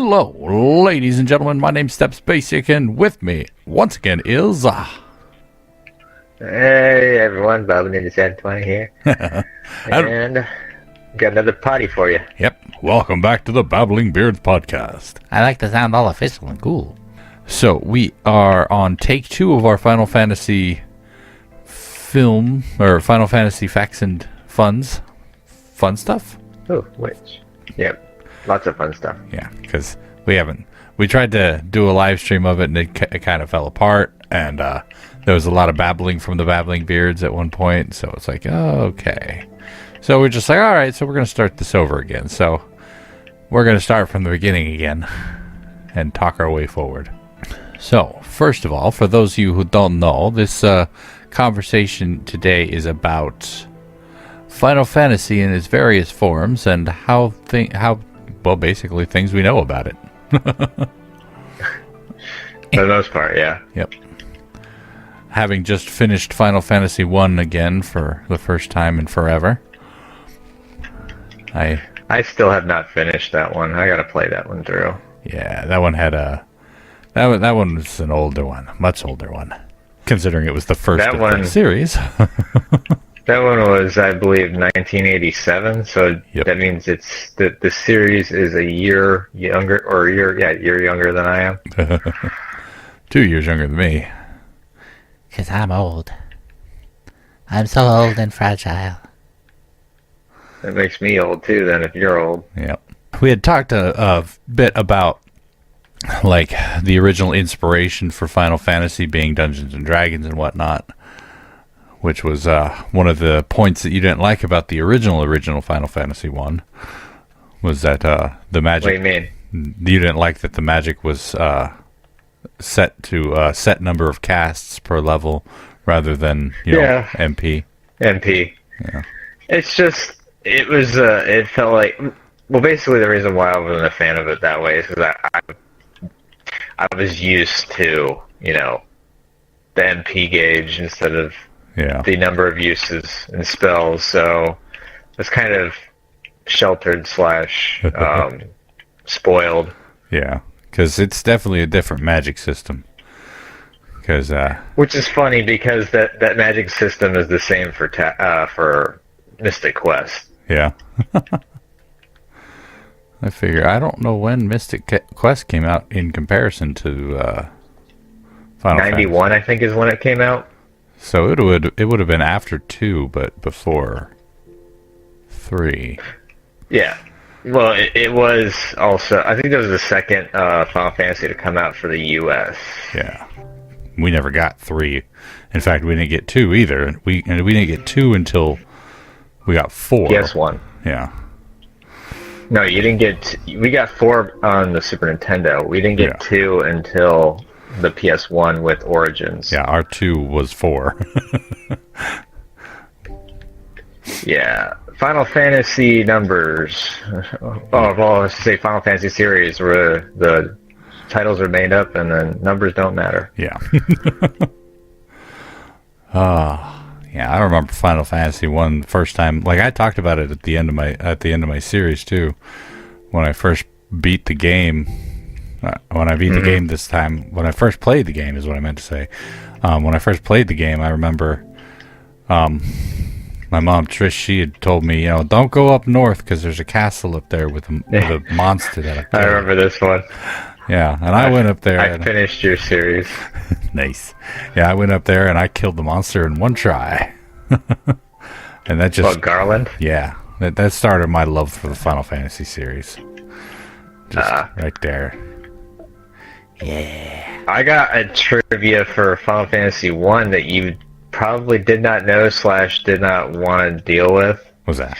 Hello, ladies and gentlemen. My name's Steps Basic, and with me, once again, is... Hey, everyone. Babbling Beards 20 here. And got another potty for you. Yep. Welcome back to the Babbling Beards podcast. I like to sound all official and cool. So, we are on take 2 of our Final Fantasy film, or Final Fantasy Facts and Funs. Fun stuff? Oh, which? Yep. Lots of fun stuff. Yeah, because we tried to do a live stream of it, and it kind of fell apart, and there was a lot of babbling from the Babbling Beards at one point, so it's like, oh, okay. So we're just like, all right, so we're going to start this over again. So we're going to start from the beginning again and talk our way forward. So, first of all, for those of you who don't know, this conversation today is about Final Fantasy in its various forms and basically things we know about it. For the most part, yeah. Yep. Having just finished Final Fantasy 1 again for the first time in forever. I still have not finished that one. I gotta play that one through. Yeah, that one had that one was an older one, much older one, considering it was the first of the series. That one was, I believe, 1987. So That means it's the series is a year younger, or a year younger than I am. 2 years younger than me. 'Cause I'm old. I'm so old and fragile. That makes me old too. Then, if you're old. Yep. We had talked a bit about like the original inspiration for Final Fantasy being Dungeons and Dragons and whatnot, which was one of the points that you didn't like about the original Final Fantasy 1, was that the magic... What do you mean? You didn't like that the magic was set to a set number of casts per level rather than, MP. MP. Yeah. It's just, it was, it felt like... Well, basically the reason why I wasn't a fan of it that way is because I was used to, the MP gauge instead of the number of uses and spells, so it's kind of sheltered / spoiled. Yeah, because it's definitely a different magic system. Which is funny because that magic system is the same for Mystic Quest. Yeah. I figure, I don't know when Mystic Quest came out in comparison to Final 91, Fantasy. I think, is when it came out. So it would have been after 2, but before 3. Yeah. Well, it was also... I think that was the second Final Fantasy to come out for the U.S. Yeah. We never got 3. In fact, we didn't get 2 either. We didn't get 2 until we got 4. PS1. Yeah. No, you didn't get... We got 4 on the Super Nintendo. We didn't get 2 until the PS1 with Origins. Yeah, our 2 was 4. Yeah. Final Fantasy numbers. I should say Final Fantasy series, where the titles are made up and the numbers don't matter. Yeah. Yeah, I remember Final Fantasy 1 first time. Like, I talked about it at the end of my series too. When I first beat the game, the game this time, when I first played the game is what I meant to say. When I first played the game, I remember my mom Trish, she had told me, don't go up north because there's a castle up there with a monster that I remember this one. Yeah, and I went up there. I finished your series. Nice. Yeah, I went up there and I killed the monster in one try. And that just... What, Garland? Yeah, that started my love for the Final Fantasy series. Just right there. Yeah. I got a trivia for Final Fantasy 1 that you probably did not know / did not want to deal with. What's that?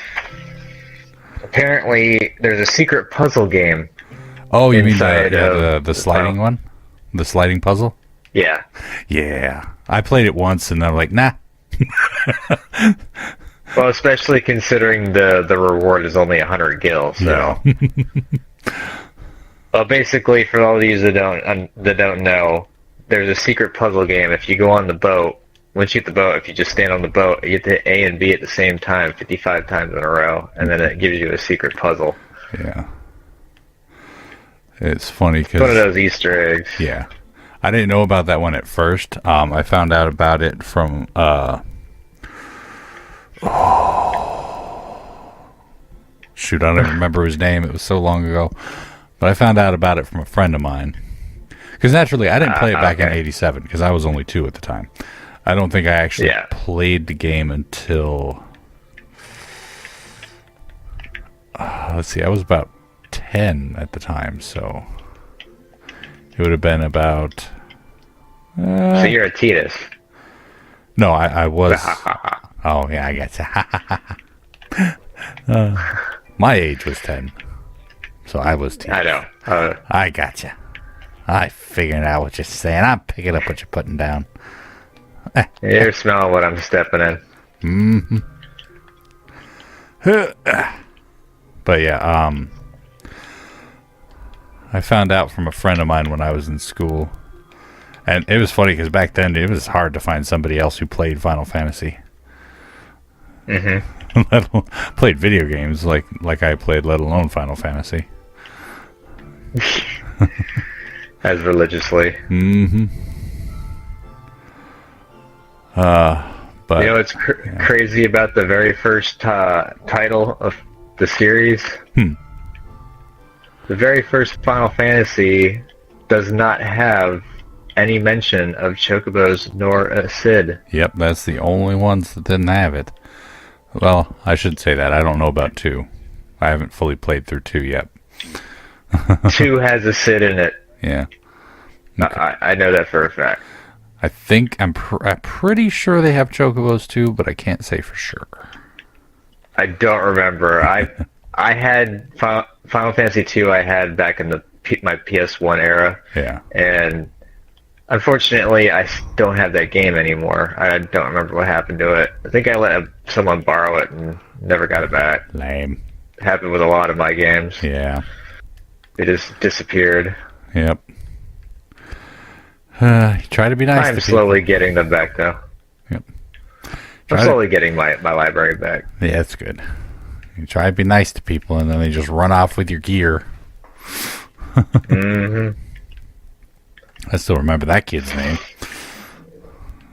Apparently, there's a secret puzzle game. Oh, you mean the sliding one? The sliding puzzle? Yeah. Yeah. I played it once and I'm like, nah. Well, especially considering the reward is only 100 gil, so... Yeah. Well, basically, for all of you that don't know, there's a secret puzzle game. If you go on the boat, once you hit the boat, if you just stand on the boat, you get to hit A and B at the same time 55 times in a row, and then it gives you a secret puzzle. Yeah. It's funny It's one of because those Easter eggs. yeah, I didn't know about that one at first. I found out about it from shoot, I don't even remember his name. It was so long ago, but I found out about it from a friend of mine. Because naturally, I didn't play it back in '87 because I was only 2 at the time. I don't think I actually played the game until let's see, I was about 10 at the time, so it would have been about. So you're a Titus. No, I was. Oh yeah, I get you. My age was 10, so I was 10. I know. I gotcha. I figured out what you're saying. I'm picking up what you're putting down. You're smelling what I'm stepping in. But yeah, I found out from a friend of mine when I was in school, and it was funny because back then it was hard to find somebody else who played Final Fantasy. Played video games like I played, let alone Final Fantasy. As religiously. But you know what's crazy about the very first title of the series? The very first Final Fantasy does not have any mention of chocobos nor a Cid. Yep, that's the only ones that didn't have it. Well, I should say that. I don't know about 2. I haven't fully played through 2 yet. 2 has a Cid in it. Yeah. I know that for a fact. I think I'm pretty sure they have chocobos too, but I can't say for sure. I don't remember. I had Final Fantasy 2. I had back in my PS1 era. Yeah. And unfortunately, I don't have that game anymore. I don't remember what happened to it. I think I let someone borrow it and never got it back. Lame. It happened with a lot of my games. Yeah. It just disappeared. Yep. Try to be nice. I'm slowly getting them back, though. Yep. I'm slowly getting my library back. Yeah, that's good. You try to be nice to people, and then they just run off with your gear. I still remember that kid's name.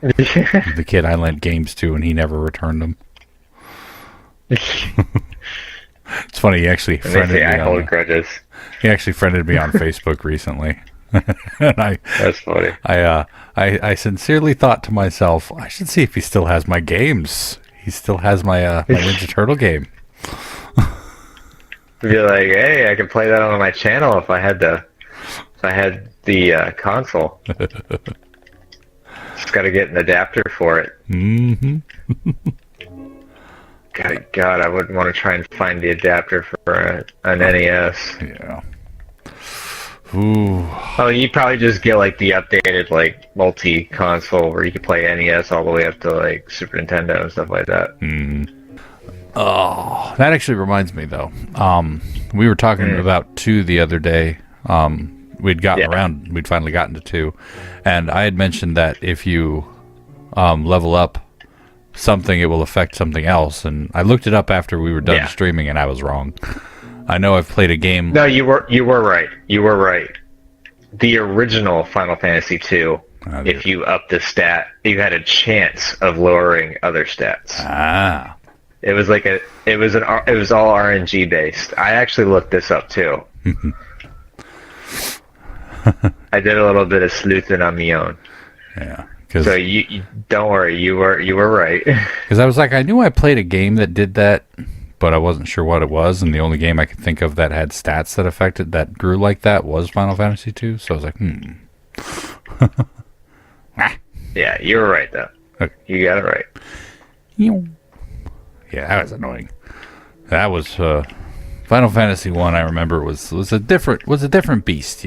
The kid I lent games to, and he never returned them. It's funny. He actually friended me. I hold grudges. He actually friended me on Facebook recently. And That's funny. I sincerely thought to myself, I should see if he still has my games. He still has my my Ninja Turtle game. Be like, hey, I can play that on my channel if I had the console. Just got to get an adapter for it. God, I wouldn't want to try and find the adapter for an NES. Yeah. Ooh. Oh, you probably just get like the updated like multi-console where you can play NES all the way up to like Super Nintendo and stuff like that. Oh, that actually reminds me though. We were talking about 2 the other day. We'd finally gotten to 2, and I had mentioned that if you level up something, it will affect something else. And I looked it up after we were done streaming, and I was wrong. I know I've played a game. No, you were right. You were right. The original Final Fantasy II, if you up the stat, you had a chance of lowering other stats. Ah. It was like it was all RNG based. I actually looked this up too. I did a little bit of sleuthing on my own. Yeah. So you don't worry, you were right. Because I was like, I knew I played a game that did that, but I wasn't sure what it was, and the only game I could think of that had stats that grew like that was Final Fantasy II. So I was like, Yeah, you were right though. Okay. You got it right. Yeah, that was annoying. That was Final Fantasy 1. I remember was a different beast,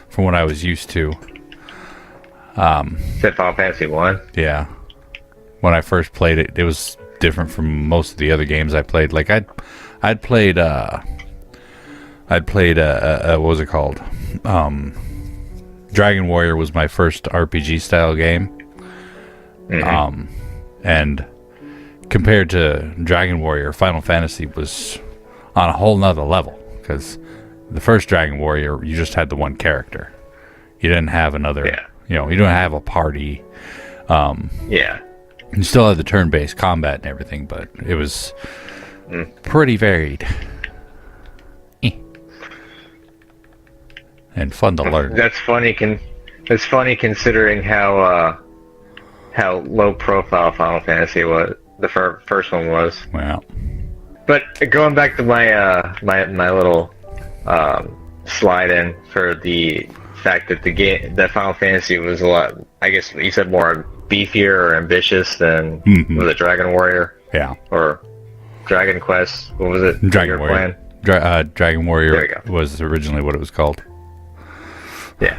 from what I was used to. Said Final Fantasy 1? Yeah. When I first played it, it was different from most of the other games I played. Like I'd played what was it called? Dragon Warrior was my first RPG style game. And compared to Dragon Warrior, Final Fantasy was on a whole nother level because the first Dragon Warrior, you just had the one character. You didn't have another. Yeah. You know, you don't have a party. Yeah. You still had the turn-based combat and everything, but it was pretty varied. And fun to learn. That's funny. That's funny considering how low profile Final Fantasy was. The first one was. Wow. But going back to my my little slide in for the fact that that Final Fantasy was a lot. I guess you said more beefier or ambitious than was it Dragon Warrior? Yeah. Or Dragon Quest? What was it? Dragon Warrior. Dragon Warrior was originally what it was called. Yeah.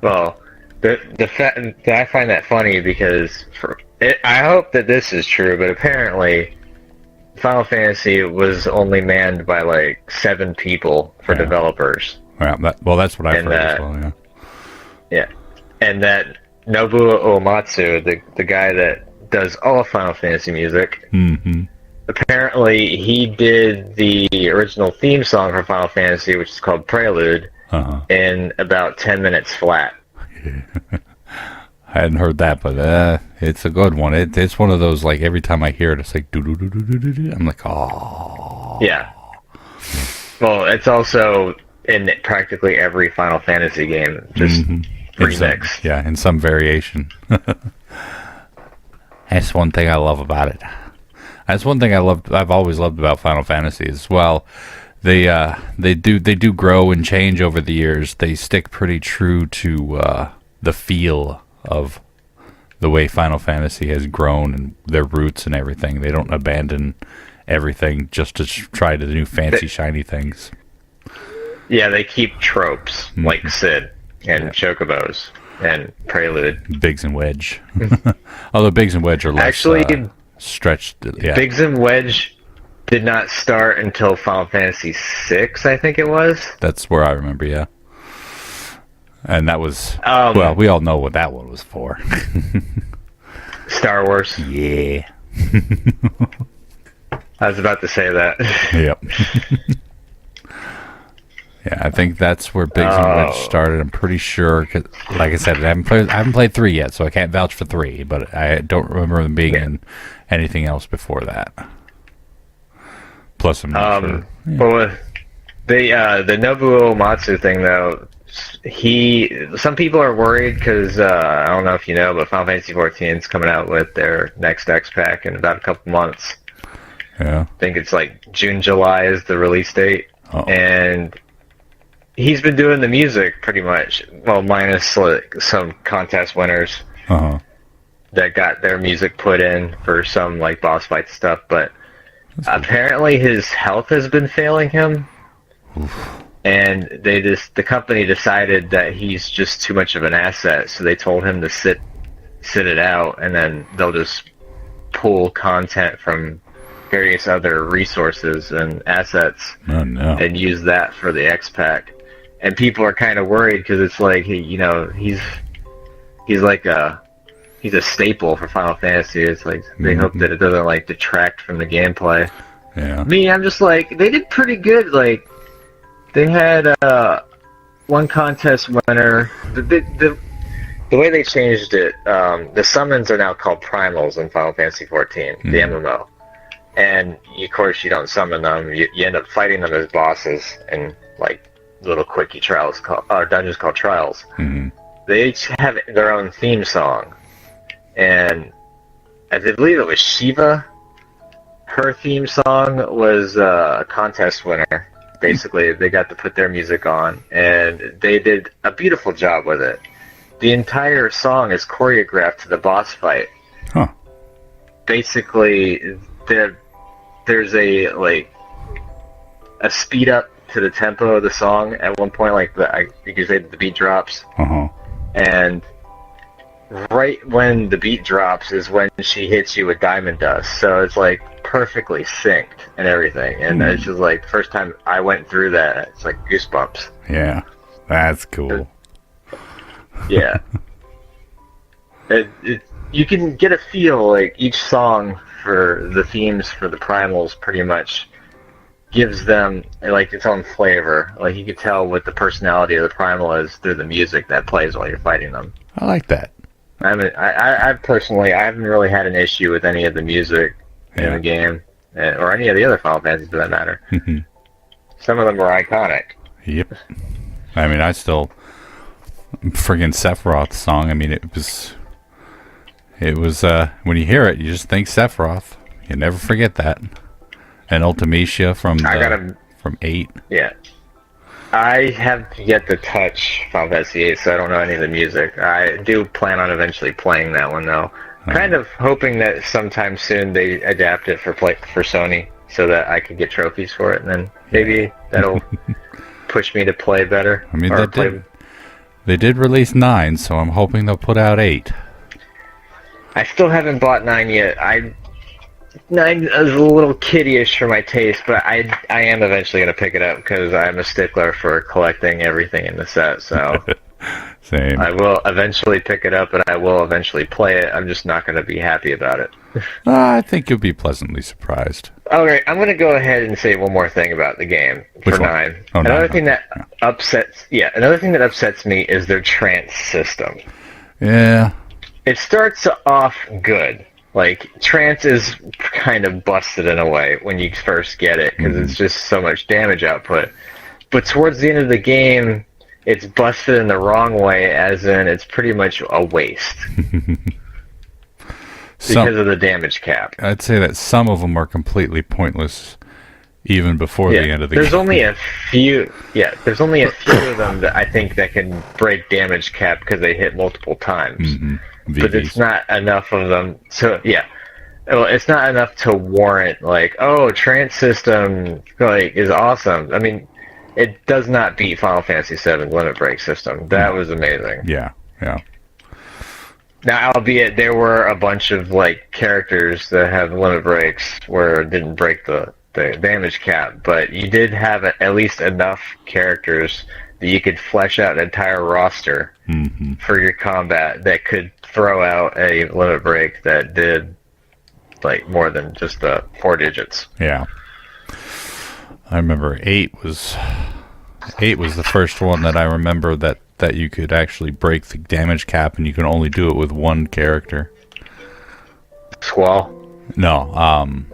Well, the fact that I find that funny because I hope that this is true, but apparently Final Fantasy was only manned by like 7 people for developers. Yeah, that's what I've heard as well, yeah. Yeah. And that Nobuo Uematsu, the guy that does all Final Fantasy music, apparently he did the original theme song for Final Fantasy, which is called Prelude, in about 10 minutes flat. I hadn't heard that, but it's a good one. It's one of those, like, every time I hear it, it's like, do-do-do-do-do-do-do. I'm like, oh. Yeah. Well, it's also in practically every Final Fantasy game, just remixed. Yeah, in some variation. That's one thing I love about it. That's one thing I've always loved about Final Fantasy as well. They do grow and change over the years. They stick pretty true to the feel of the way Final Fantasy has grown and their roots and everything. They don't abandon everything just to try to do fancy, shiny things. Yeah, they keep tropes like Sid and Chocobos and Prelude. Biggs and Wedge. Although Biggs and Wedge are less actually stretched. Yeah. Biggs and Wedge did not start until Final Fantasy VI, I think it was. That's where I remember, yeah. And that was, well, we all know what that one was for. Star Wars. Yeah. I was about to say that. Yep. Yeah, I think that's where Biggs and Wedge started. I'm pretty sure, 'cause, like I said, I haven't played 3 yet, so I can't vouch for 3, but I don't remember them being in anything else before that. Plus, I'm not sure. Yeah. But the Nobuo Uematsu thing, though, some people are worried because I don't know if you know, but Final Fantasy XIV is coming out with their next X pack in about a couple months. Yeah. I think it's like June, July is the release date. And he's been doing the music pretty much, well, minus like some contest winners that got their music put in for some like boss fight stuff, but apparently his health has been failing him. And the company decided that he's just too much of an asset, so they told him to sit it out, and then they'll just pull content from various other resources and assets and use that for the X pack. And people are kind of worried because it's like he's a staple for Final Fantasy. It's like they hope that it doesn't like detract from the gameplay. Yeah. Me, I'm just like, they did pretty good. Like, they had one contest winner. The way they changed it, the summons are now called primals in Final Fantasy XIV, the MMO. And of course, you don't summon them. You end up fighting them as bosses in like little quickie trials dungeons called trials. They each have their own theme song, and I believe it was Shiva. Her theme song was a contest winner. Basically, they got to put their music on, and they did a beautiful job with it. The entire song is choreographed to the boss fight. Basically, there's a speed up to the tempo of the song at one point, like you could say the beat drops, and right when the beat drops is when she hits you with diamond dust. So it's like perfectly synced and everything, and it's just like the first time I went through that, it's like goosebumps. Yeah, that's cool. Yeah. You can get a feel, like each song for the themes for the primals pretty much gives them like its own flavor. Like you could tell what the personality of the primal is through the music that plays while you're fighting them. I like that. I personally, I haven't really had an issue with any of the music in the game, or any of the other Final Fantasies for that matter. Some of them are iconic. Yep. I mean, I still friggin' Sephiroth's song. I mean, it was when you hear it, you just think Sephiroth. You never forget that. And Ultimecia from 8. Yeah. I have yet to touch Final Fantasy 8, so I don't know any of the music. I do plan on eventually playing that one, though. Kind of hoping that sometime soon they adapt it for Sony, so that I can get trophies for it, and then maybe that'll push me to play better. I mean, they did release 9, so I'm hoping they'll put out 8. I still haven't bought 9 yet. 9 is a little kiddie-ish for my taste, but I am eventually going to pick it up because I'm a stickler for collecting everything in the set, so Same. I will eventually pick it up and I will eventually play it. I'm just not going to be happy about it. I think you'll be pleasantly surprised. Alright, I'm going to go ahead and say one more thing about the game for 9. Oh, another 9, thing that upsets me is their trance system. Yeah. It starts off good. Like, trance is kind of busted in a way when you first get it, because it's just so much damage output. But towards the end of the game, it's busted in the wrong way, as in it's pretty much a waste. Because of the damage cap. I'd say that some of them are completely pointless, even before the end of the game. There's only a few of them that I think that can break damage cap because they hit multiple times. But it's not enough of them to, well, it's not enough to warrant, like, oh, trance system, like, is awesome. I mean, it does not beat Final Fantasy VII Limit Break system. That was amazing. Yeah. Now, albeit there were a bunch of, like, characters that have limit breaks where it didn't break the damage cap, but you did have at least enough characters that you could flesh out an entire roster for your combat that could throw out a limit break that did like more than just the 4 digits. Yeah. I remember 8 was the first one that I remember that you could actually break the damage cap, and you can only do it with one character. Squall? No,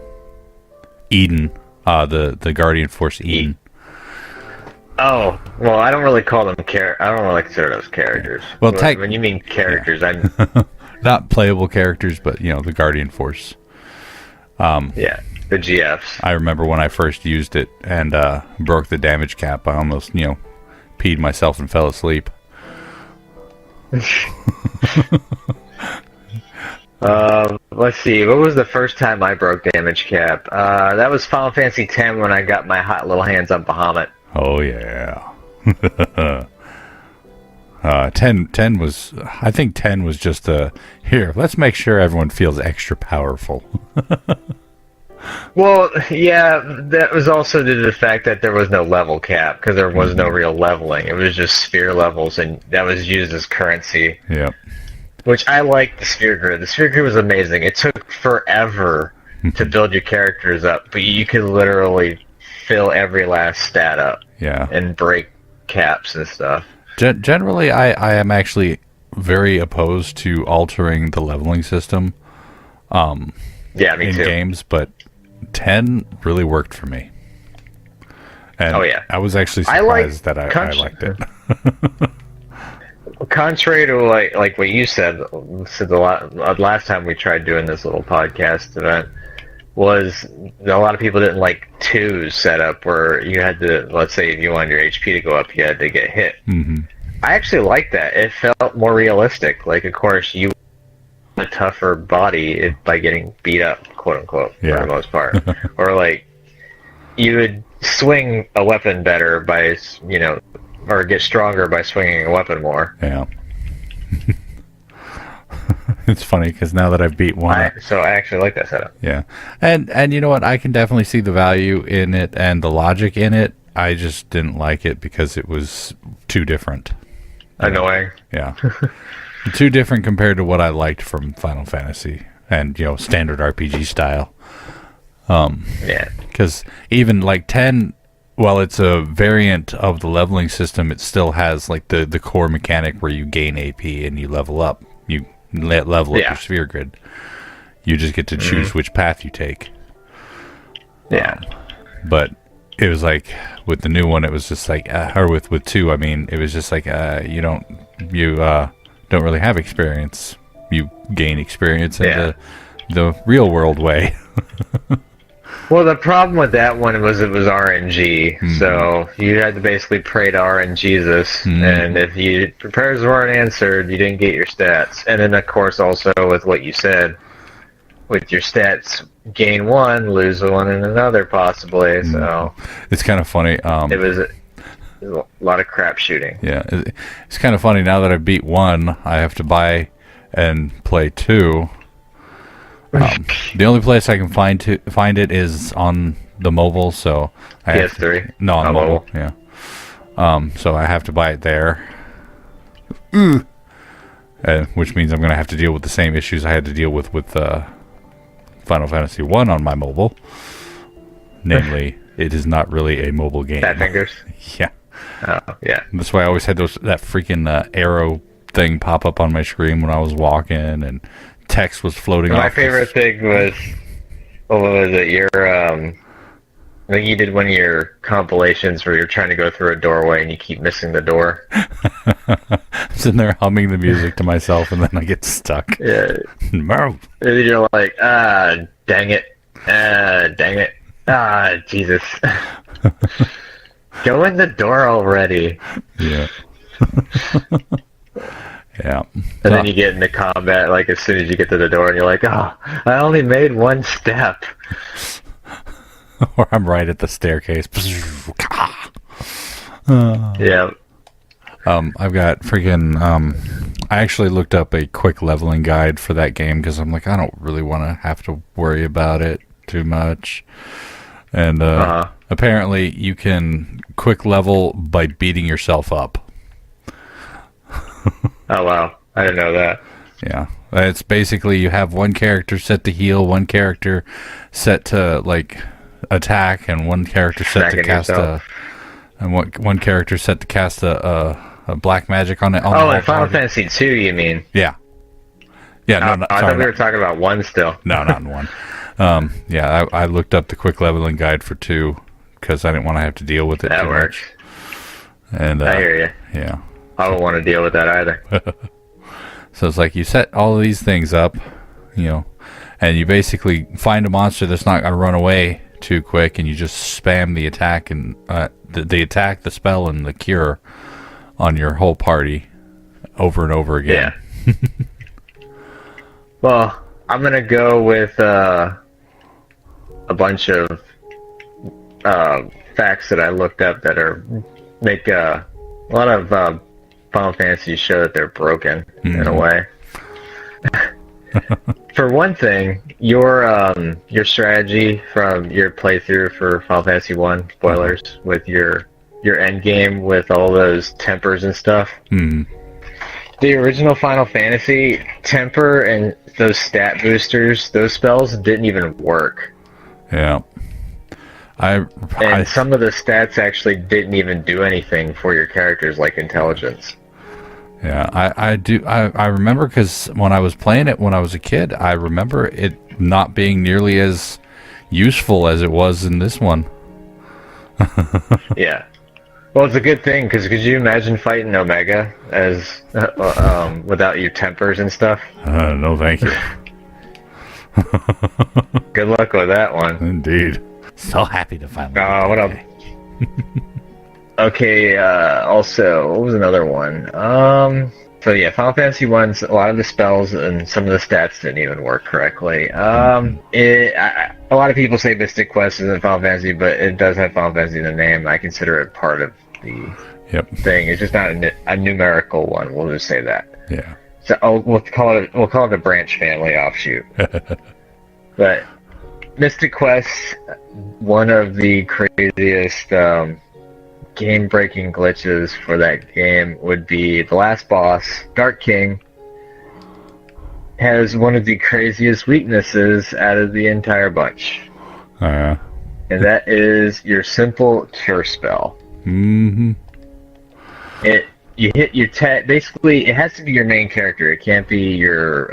Eden, the Guardian Force Eden. Oh, well, I don't really call them I don't really consider those characters. Well, when you mean characters, I'm not playable characters, but the Guardian Force. The GFs. I remember when I first used it and broke the damage cap. I almost peed myself and fell asleep. Let's see. What was the first time I broke damage cap? That was Final Fantasy X when I got my hot little hands on Bahamut. Oh yeah. 10 was. I think 10 was just here. Let's make sure everyone feels extra powerful. Well, yeah, that was also due to the fact that there was no level cap, because there was no real leveling. It was just sphere levels, and that was used as currency. Yep. Which I liked the sphere grid. The sphere grid was amazing. It took forever to build your characters up, but you could literally fill every last stat up. Yeah. And break caps and stuff. Generally, I am actually very opposed to altering the leveling system. Yeah, me in too. games, but 10 really worked for me. And I was actually surprised that I liked it. Contrary to like what you said the last time we tried doing this little podcast event, was a lot of people didn't like 2's setup where you had to, let's say if you wanted your HP to go up, you had to get hit. I actually liked that. It felt more realistic. Like, of course, you a tougher body by getting beat up, quote unquote, for the most part. Or like you would swing a weapon better by or get stronger by swinging a weapon more. Yeah. It's funny because now that I've beat one, so I actually like that setup. Yeah, and you know what? I can definitely see the value in it and the logic in it. I just didn't like it because it was too different. Annoying. Yeah. Too different compared to what I liked from Final Fantasy and standard RPG style. Yeah. Because even like 10, while it's a variant of the leveling system, it still has like the core mechanic where you gain AP and you level up. You level up your sphere grid. You just get to choose which path you take. Yeah. But it was like with the new one, it was just like, or with 2, I mean, it was just like you don't really have experience. You gain experience in the real world way. Well, the problem with that one was it was RNG, so you had to basically pray to RNGesus, and if your prayers weren't answered, you didn't get your stats. And then, of course, also with what you said, with your stats, gain 1, lose 1 in another, possibly. So it's kind of funny. It was a lot of crap shooting. Yeah, it's kind of funny now that I beat 1, I have to buy and play 2. The only place I can find it is on the mobile, so I PS3. On the mobile. Yeah. So I have to buy it there. Which means I'm going to have to deal with the same issues I had to deal with Final Fantasy 1 on my mobile. Namely, it is not really a mobile game. Fat fingers. Yeah. Oh, yeah. That's why I always had that freaking arrow thing pop up on my screen when I was walking, and text was floating My off. favorite thing was, what was it? I think you did one of your compilations where you're trying to go through a doorway and you keep missing the door. I'm sitting there humming the music to myself, and then I get stuck. Yeah. Move. And you're like, dang it. Dang it. Jesus. Go in the door already. Yeah. Yeah. And then you get into combat, like, as soon as you get to the door, and you're like, I only made 1 step. Or I'm right at the staircase. Yeah. I've got freaking... I actually looked up a quick leveling guide for that game, because I'm like, I don't really want to have to worry about it too much. And apparently you can quick level by beating yourself up. Oh, wow. I didn't know that. Yeah. It's basically you have one character set to heal, one character set to, like, attack, and one character set to cast one character set to cast a black magic on it. Oh, in Final Fantasy 2, you mean? Yeah. Yeah, no, I thought we were talking about 1 still. No, not in 1. Yeah, I looked up the quick leveling guide for 2 because I didn't want to have to deal with it that too works. much. And I hear you. Yeah. I don't want to deal with that either. So it's like you set all of these things up, and you basically find a monster that's not going to run away too quick, and you just spam the attack and the attack, the spell, and the cure on your whole party over and over again. Yeah. Well, I'm gonna go with a bunch of facts that I looked up that make a lot of Final Fantasy show that they're broken in a way. For one thing, your strategy from your playthrough for Final Fantasy 1, spoilers, with your end game with all those tempers and stuff. The original Final Fantasy temper and those stat boosters, those spells didn't even work. Yeah. And some of the stats actually didn't even do anything for your characters, like intelligence. Yeah, I remember, because when I was playing it when I was a kid, I remember it not being nearly as useful as it was in this one. Yeah. Well, it's a good thing, because could you imagine fighting Omega as without your tempers and stuff? No, thank you. Good luck with that one. Indeed. So happy to finally. What up? Okay, also, what was another one? So yeah, Final Fantasy 1's, a lot of the spells and some of the stats didn't even work correctly. A lot of people say Mystic Quest isn't Final Fantasy, but it does have Final Fantasy in the name. I consider it part of the thing. It's just not a numerical one. We'll just say that. Yeah. So we'll call it a branch family offshoot. But Mystic Quest, one of the craziest game-breaking glitches for that game would be the last boss, Dark King, has one of the craziest weaknesses out of the entire bunch. Uh, and that is your simple cure spell. mm-hmm. You hit your basically it has to be your main character. It can't be your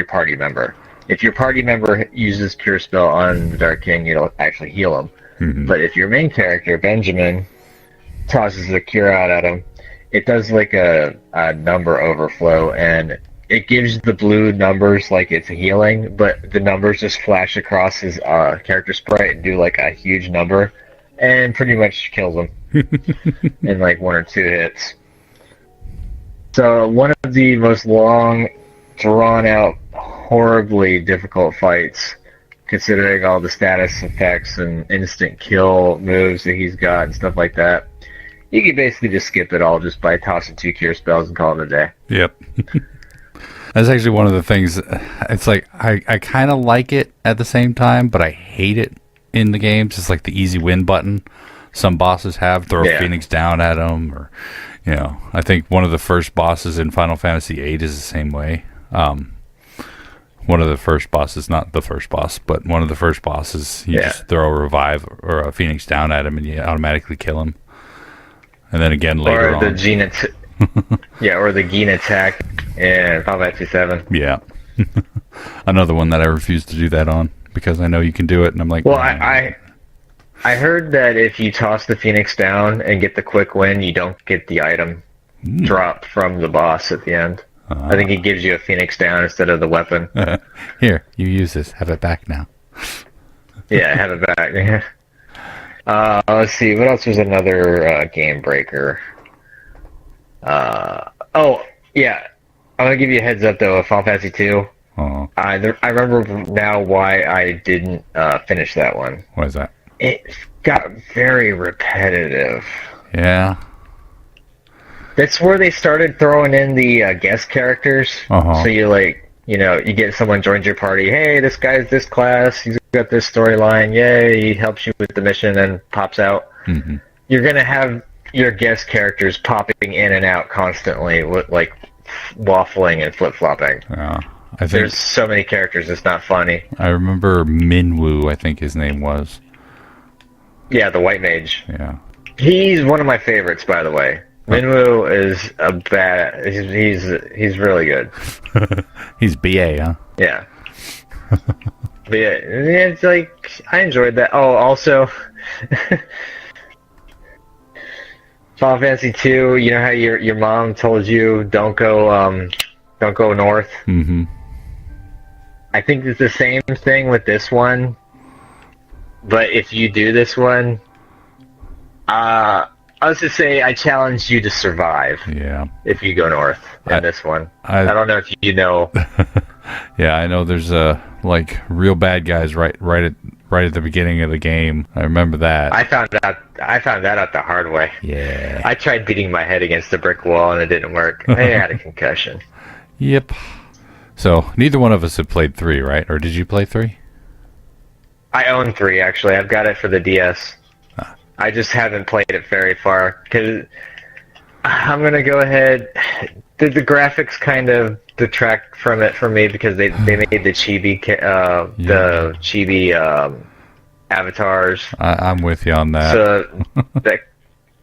party member. If your party member uses cure spell on the Dark King, it'll actually heal him. Mm-hmm. But if your main character, Benjamin, tosses a cure out at him, it does like a number overflow, and it gives the blue numbers like it's healing, but the numbers just flash across his character sprite and do like a huge number, and pretty much kills him in like 1 or 2 hits. So one of the most long, drawn-out, horribly difficult fights, considering all the status effects and instant kill moves that he's got and stuff like that. You can basically just skip it all just by tossing 2 cure spells and calling it a day. Yep. That's actually one of the things. It's like I kind of like it at the same time, but I hate it in the games. It's like the easy win button some bosses have. Throw a Phoenix down at them, or I think one of the first bosses in Final Fantasy VIII is the same way. One of the first bosses, not the first boss, but one of the first bosses, you just throw a revive or a Phoenix down at him and you automatically kill him. And then again later or the or the Gene attack in Final Fantasy VII. Yeah. Another one that I refuse to do that on because I know you can do it, and I'm like, well, I heard that if you toss the Phoenix down and get the quick win, you don't get the item drop from the boss at the end. I think it gives you a Phoenix down instead of the weapon. Here, you use this. Have it back now. Yeah, have it back. Let's see. What else was another game breaker? Oh, yeah. I'm going to give you a heads up, though, of Final Fantasy 2. I remember now why I didn't finish that one. Why is that? It got very repetitive. Yeah. That's where they started throwing in the guest characters. So you you get someone joins your party. Hey, this guy's this class. He's got this storyline. Yay, he helps you with the mission and pops out. Mm-hmm. You're going to have your guest characters popping in and out constantly with like waffling and flip-flopping. Yeah. There's so many characters, it's not funny. I remember Minwoo, I think his name was. Yeah, the white mage. Yeah. He's one of my favorites, by the way. Minwoo is he's really good. He's BA, huh? Yeah. But yeah, it's like I enjoyed that. Oh, also Final Fantasy 2, you know how your mom told you don't go north? Mm-hmm. I think it's the same thing with this one. But if you do this one, I was to say I challenge you to survive. Yeah. If you go north in this one. I don't know if you know. Yeah, I know there's like real bad guys right at the beginning of the game. I remember that. I found that out the hard way. Yeah. I tried beating my head against the brick wall and it didn't work. I had a concussion. Yep. So neither one of us have played 3, right? Or did you play 3? I own 3 actually. I've got it for the DS. I just haven't played it very far because I'm gonna go ahead. The graphics kind of detract from it for me because they made the chibi the chibi avatars. I'm with you on that. So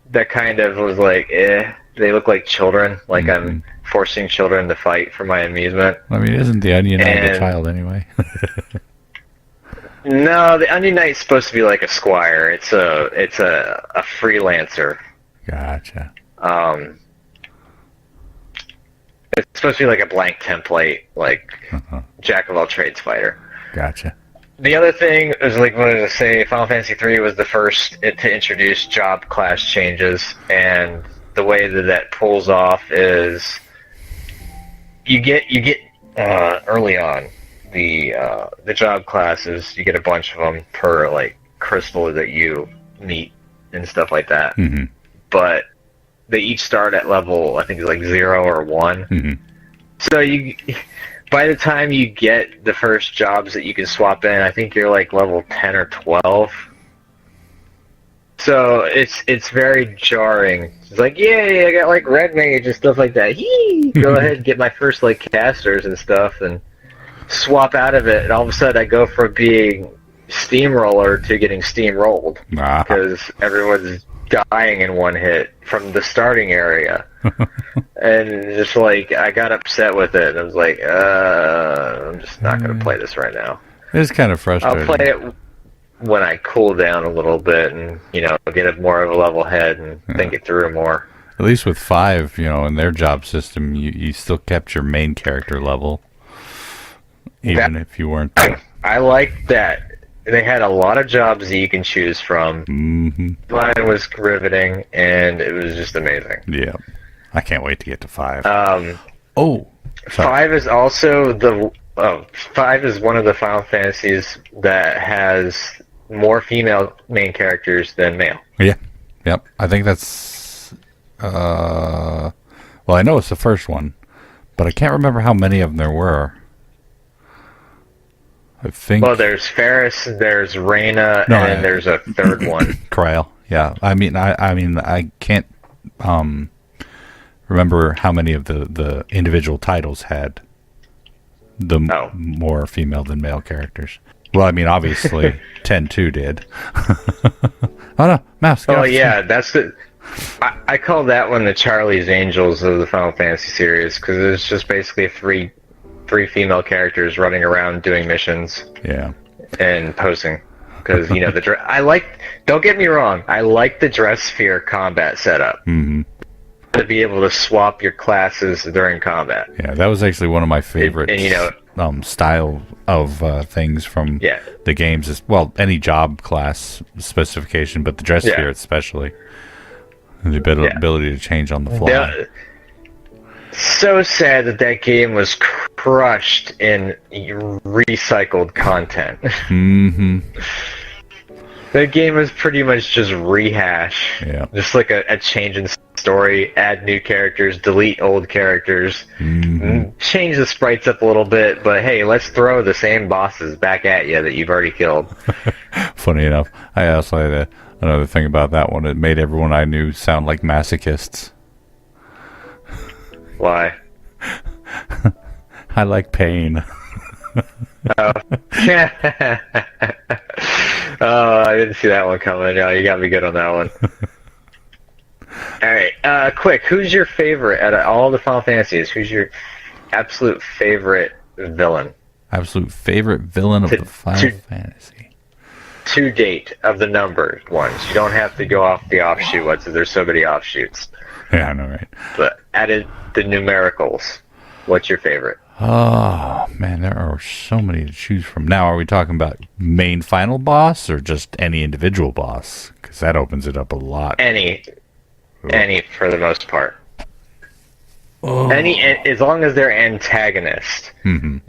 that kind of was like, they look like children. Like I'm forcing children to fight for my amusement. I mean, isn't the Onion Knight a child anyway? No, the Onion Knight's supposed to be like a squire. It's a freelancer. Gotcha. It's supposed to be like a blank template, like jack of all trades fighter. Gotcha. The other thing is, like, what did I say? Final Fantasy 3 was the first to introduce job class changes, and the way that pulls off is you get early on. The job classes, you get a bunch of them per like crystal that you meet and stuff like that. Mm-hmm. But they each start at level, I think it's like 0 or 1. Mm-hmm. So by the time you get the first jobs that you can swap in, I think you're like level 10 or 12. So it's very jarring. It's like, yay, I got like red mage and stuff like that. Go ahead and get my first like casters and stuff and swap out of it, and all of a sudden I go from being steamroller to getting steamrolled Ah. because everyone's dying in one hit from the starting area. And just like, I got upset with it. And I was like, I'm just not going to play this right now. It's kind of frustrating. I'll play it when I cool down a little bit and, get a more of a level head and think it through more. At least with 5, in their job system, you still kept your main character level, even if you weren't. I like that. They had a lot of jobs that you can choose from. Mm-hmm. Mine was riveting, and it was just amazing. Yeah. I can't wait to get to 5. Sorry. 5 is also 5 is one of the Final Fantasies that has more female main characters than male. Yeah. Yep. I think that's... well, I know it's the first one, but I can't remember how many of them there were. I think... Well, there's Ferris, there's Reyna, and there's a third one. Kryl. Yeah. I mean, I can't remember how many of the individual titles had the more female than male characters. Well, I mean, obviously, 10-2 did. Oh, no. Mouse. Oh, yeah. That's the... I call that one the Charlie's Angels of the Final Fantasy series because it's just basically three female characters running around doing missions. Yeah. And posing. Because, don't get me wrong, I like the dress sphere combat setup. Mm-hmm. To be able to swap your classes during combat. Yeah, that was actually one of my favorite style of things from the games. Is, well, any job class specification, but the dress sphere especially. The ability to change on the fly. Yeah. So sad that game was crushed in recycled content. Mm-hmm. That game was pretty much just rehash. Yeah. Just like a change in story, add new characters, delete old characters, change the sprites up a little bit, but hey, let's throw the same bosses back at you that you've already killed. Funny enough, I also had another thing about that one. It made everyone I knew sound like masochists. Why? I like pain. Oh. Oh, I didn't see that one coming. Oh, you got me good on that one. Alright, quick, who's your favorite out of all the Final Fantasies? Who's your absolute favorite villain? Absolute favorite villain of the Final Fantasy? To date, of the numbered ones. You don't have to go off the offshoot ones, there's so many offshoots. Yeah, I know, right? But added the numericals, what's your favorite? Oh, man, there are so many to choose from. Now, are we talking about main final boss or just any individual boss? Because that opens it up a lot. Any for the most part. Oh. As long as they're antagonist. Mm-hmm.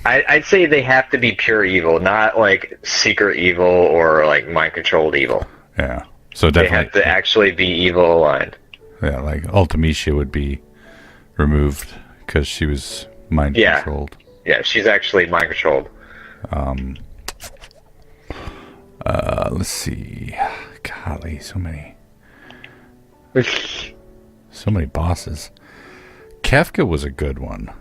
I'd say they have to be pure evil, not like secret evil or like mind-controlled evil. Yeah, so definitely they have to actually be evil aligned. Yeah, like Ultimecia would be removed because she was mind-controlled. Yeah, she's actually mind-controlled. Let's see. Golly, so many bosses. Kefka was a good one.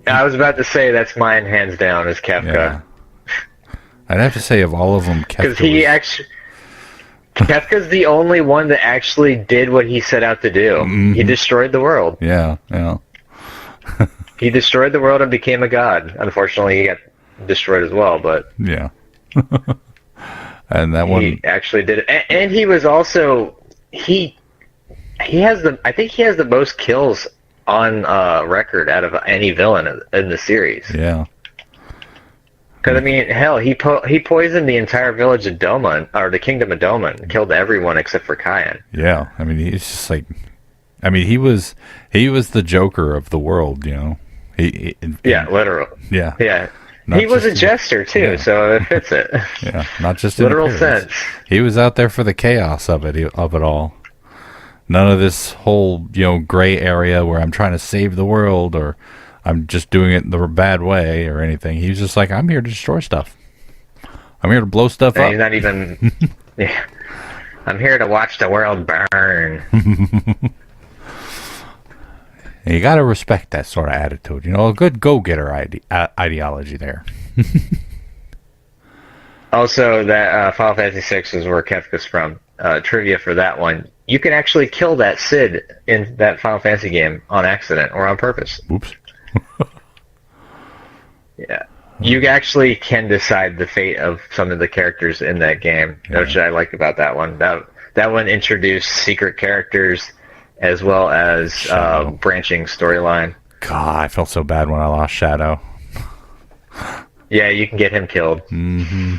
I was about to say that's mine, hands down, is Kefka. Yeah. I'd have to say of all of them, Kefka. Because Kefka's the only one that actually did what he set out to do. Mm-hmm. He destroyed the world. Yeah. He destroyed the world and became a god. Unfortunately, he got destroyed as well, but... Yeah. And that one... He actually did it. And he was also... I think he has the most kills on record out of any villain in the series. Yeah. Because, I mean, hell, he poisoned the entire village of Doma, or the kingdom of Doma, and killed everyone except for Cayenne. Yeah, I mean, he's just like... I mean, he was the Joker of the world, you know? Literal. Yeah. Yeah. He was a jester, too, so it fits it. Yeah, not just literal sense. He was out there for the chaos of it all. None of this whole, gray area where I'm trying to save the world or I'm just doing it the bad way or anything. He was just like, I'm here to destroy stuff. I'm here to blow stuff up. He's not even... Yeah. I'm here to watch the world burn. And you got to respect that sort of attitude. A good go-getter ideology there. Also, that Final Fantasy VI is where Kefka's from. Trivia for that one: you can actually kill that Cid in that Final Fantasy game on accident or on purpose. Oops. Yeah. You actually can decide the fate of some of the characters in that game, which I like about that one. That one introduced secret characters as well as branching storyline. God, I felt so bad when I lost Shadow. Yeah, you can get him killed. Mm-hmm.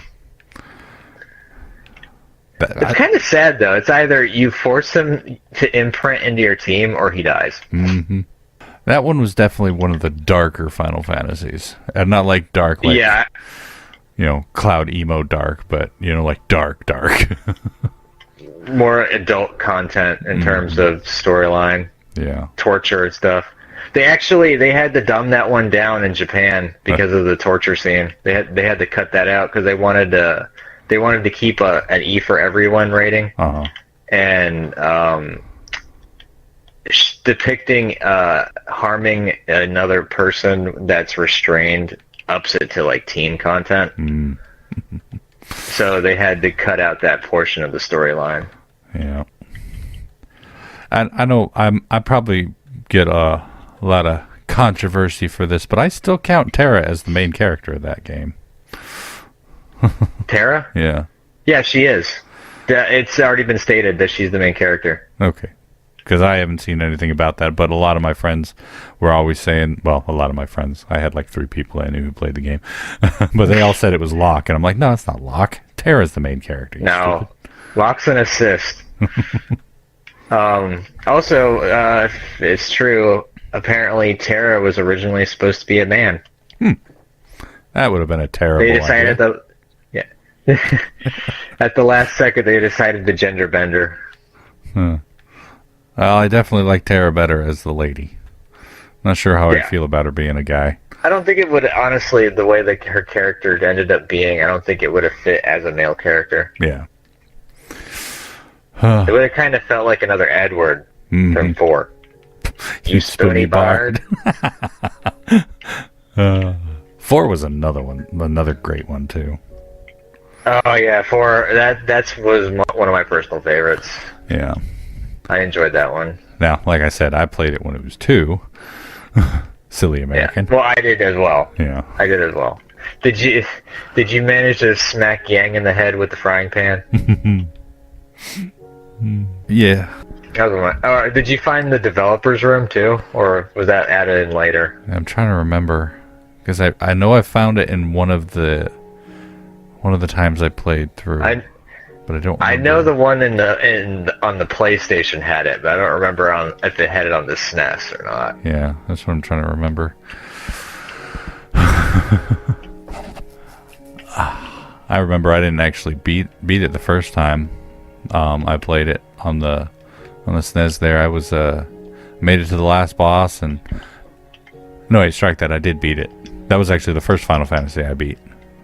It's kind of sad, though. It's either you force him to imprint into your team or he dies. Mm-hmm. That one was definitely one of the darker Final Fantasies. And not like dark, like, Cloud Emo dark, but, like dark. More adult content in terms of storyline. Yeah. Torture and stuff. They had to dumb that one down in Japan because of the torture scene. They had to cut that out because they wanted to keep an E for everyone rating. Uh-huh. And depicting harming another person that's restrained ups it to like teen content. Mm. So they had to cut out that portion of the storyline. Yeah. And I know I probably get a lot of controversy for this, but I still count Terra as the main character of that game. Terra? Yeah. Yeah, she is. It's already been stated that she's the main character. Okay. Because I haven't seen anything about that, but a lot of my friends were always saying, well, a lot of my friends, I had like 3 people I knew who played the game, but they all said it was Locke, and I'm like, no, it's not Locke. Terra's the main character. No, Locke's an assist. Also, it's true, apparently Terra was originally supposed to be a man. That would have been a terrible They decided idea. At the last second, they decided to gender bender. Well, I definitely like Terra better as the lady. Not sure how I feel about her being a guy. I don't think it would, honestly, the way that her character ended up being, I don't think it would have fit as a male character. Yeah. It would have kind of felt like another Edward from 4. You spoony bard. 4 was another great one too. Oh yeah, 4. That was one of my personal favorites. Yeah. I enjoyed that one. Now, like I said, I played it when it was 2. Silly American. Yeah. Well, I did as well. Yeah. I did as well. Did you manage to smack Yang in the head with the frying pan? Yeah. That was one. Did you find the developer's room too, or was that added in later? I'm trying to remember because I know I found it in one of the times I played through. But I don't remember. I know the one on the PlayStation had it, but I don't remember if it had it on the SNES or not. Yeah, that's what I'm trying to remember. I remember I didn't actually beat it the first time. I played it on the SNES. There, I was made it to the last boss, and no, wait, strike that. I did beat it. That was actually the first Final Fantasy I beat.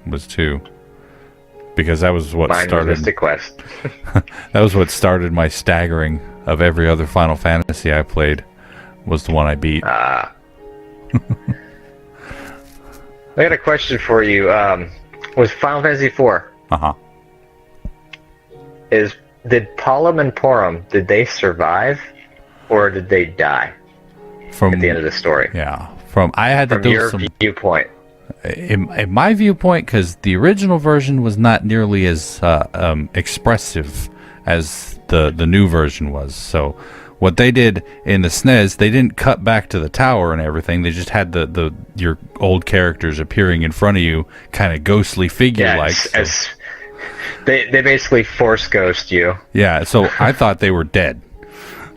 Was 2. Because that was what started. Mystic Quest. That was what started my staggering of every other Final Fantasy I played. Was the one I beat. I got a question for you. Was Final Fantasy 4? Did Palom and Porom, did they survive, or did they die at the end of the story? Yeah, I had to from do your some viewpoint. In my viewpoint, because the original version was not nearly as expressive as the new version was. So what they did in the SNES, they didn't cut back to the tower and everything. They just had your old characters appearing in front of you, kind of ghostly figure-like. Yeah, they basically force ghost you. Yeah, so I thought they were dead.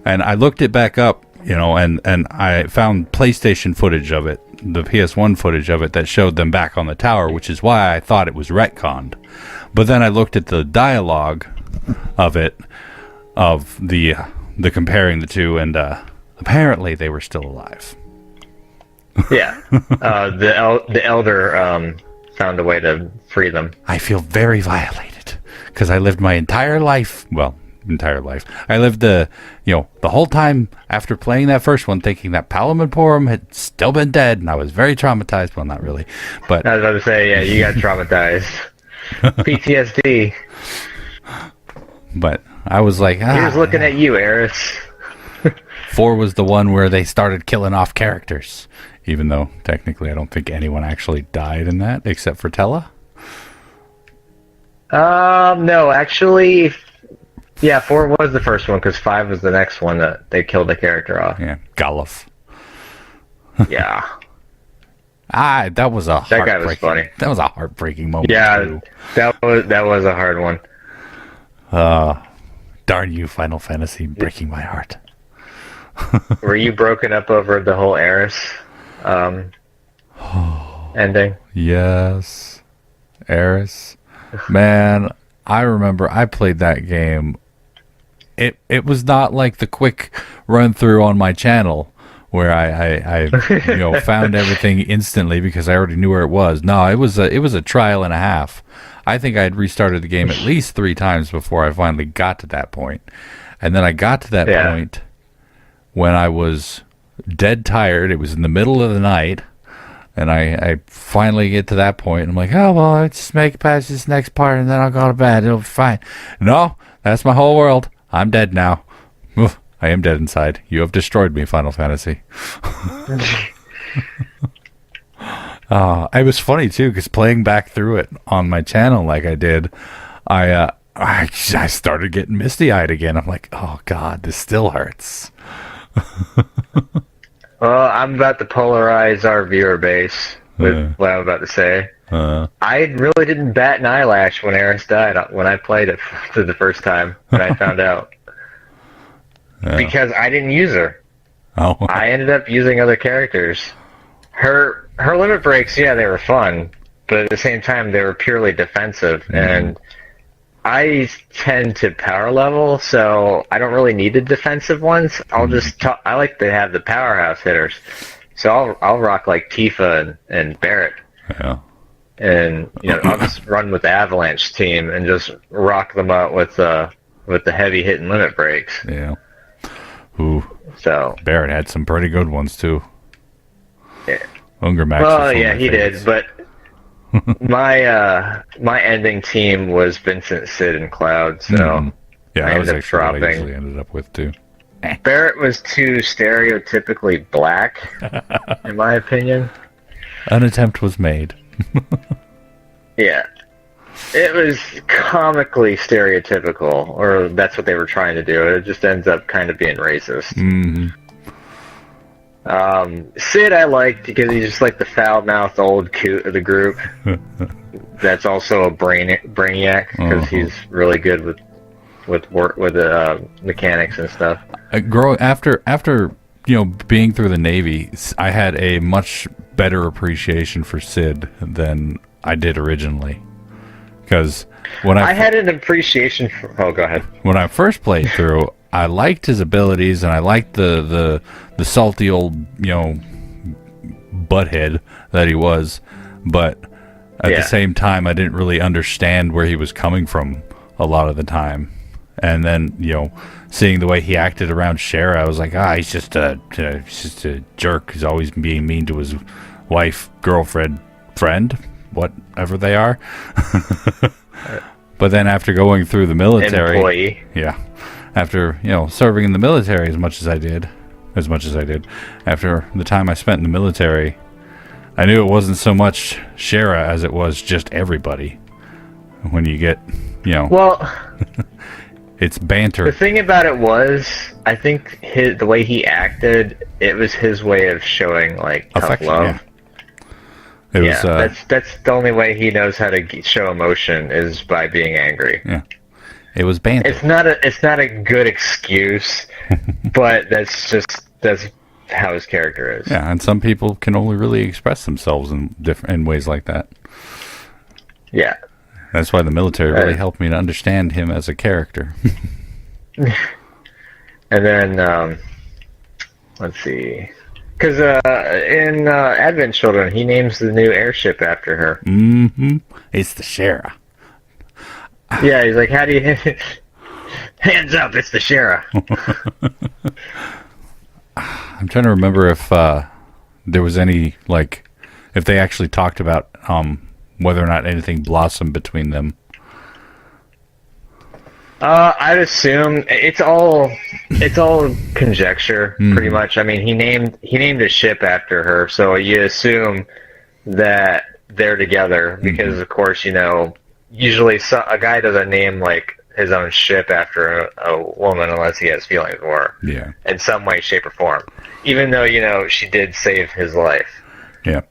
And I looked it back up, and I found PlayStation footage of it, the PS1 footage of it that showed them back on the tower, which is why I thought it was retconned. But then I looked at the dialogue of it, of the comparing the two, and apparently they were still alive. Yeah, the elder found a way to free them. I feel very violated because I lived my entire life, well, entire life. I lived the whole time after playing that first one, thinking that Palomapporum had still been dead, and I was very traumatized. Well, not really, but I was about to say, yeah, you got traumatized. PTSD. But I was like, He was looking at you, Eris. 4 was the one where they started killing off characters, even though technically I don't think anyone actually died in that except for Tella. No, actually, yeah, 4 was the first one because 5 was the next one that they killed the character off. Yeah, Galuf. Yeah. That was a That guy was funny. That was a heartbreaking moment. Yeah, too. that was a hard one. Darn you, Final Fantasy, breaking my heart. Were you broken up over the whole Eris ending? Yes. Eris. Man, I remember I played that game. It was not like the quick run through on my channel where I found everything instantly because I already knew where it was. No, it was a trial and a half. I think I had restarted the game at least 3 times before I finally got to that point. And then I got to that point when I was dead tired. It was in the middle of the night. And I finally get to that point. And I'm like, oh, well, I'll just make it past this next part and then I'll go to bed. It'll be fine. No, that's my whole world. I'm dead now. Oof, I am dead inside. You have destroyed me, Final Fantasy. It was funny, too, because playing back through it on my channel like I did, I started getting misty-eyed again. I'm like, oh, God, this still hurts. Well, I'm about to polarize our viewer base with what I'm about to say. I really didn't bat an eyelash when Eris died when I played it for the first time when I found out. Because I didn't use her. Oh. I ended up using other characters. Her limit breaks, yeah, they were fun, but at the same time they were purely defensive, and I tend to power level, so I don't really need the defensive ones. I like to have the powerhouse hitters, so I'll rock like Tifa and Barrett. Yeah. And I'll just run with the Avalanche team and just rock them out with the heavy hitting limit breaks. Yeah. Ooh. So Barrett had some pretty good ones too. Yeah. Ungermax. Well, yeah, he did, but my ending team was Vincent, Sid, and Cloud. So yeah, I that was ended up actually what I dropping. usually ended up with too. Barrett was too stereotypically black, in my opinion. An attempt was made. Yeah. It was comically stereotypical, or that's what they were trying to do. It just ends up kind of being racist. Mm-hmm. Sid I liked because he's just like the foul-mouthed old coot of the group. That's also a brainiac because he's really good with mechanics and stuff. After being through the Navy, I had a much better appreciation for Sid than I did originally. Because when I had an appreciation for... Oh, go ahead. When I first played through, I liked his abilities and I liked the salty old butthead that he was, but at the same time I didn't really understand where he was coming from a lot of the time. And then seeing the way he acted around Shara, I was like, he's just a jerk. He's always being mean to his wife, girlfriend, friend, whatever they are. But then after going through the military, employee. Yeah. After, serving in the military as much as I did, after the time I spent in the military, I knew it wasn't so much Shara as it was just everybody. When you get, Well, it's banter. the thing about it was, I think the way he acted, it was his way of showing like tough Affection, love. yeah. It was, that's the only way he knows how to show emotion is by being angry. Yeah. It was banter. It's not a good excuse, but that's how his character is. Yeah, and some people can only really express themselves in ways like that. Yeah. That's why the military really helped me to understand him as a character. And then let's see, because in Advent Children, he names the new airship after her. Mm-hmm. It's the Shara. Yeah, he's like, how do you Hands up, it's the sheriff. I'm trying to remember if there was any, like, if they actually talked about whether or not anything blossomed between them. I'd assume it's all conjecture, pretty much. I mean, he named a ship after her, so you assume that they're together because, of course, usually a guy doesn't name like his own ship after a woman unless he has feelings for her. Yeah. In some way, shape, or form. Even though she did save his life. Yeah.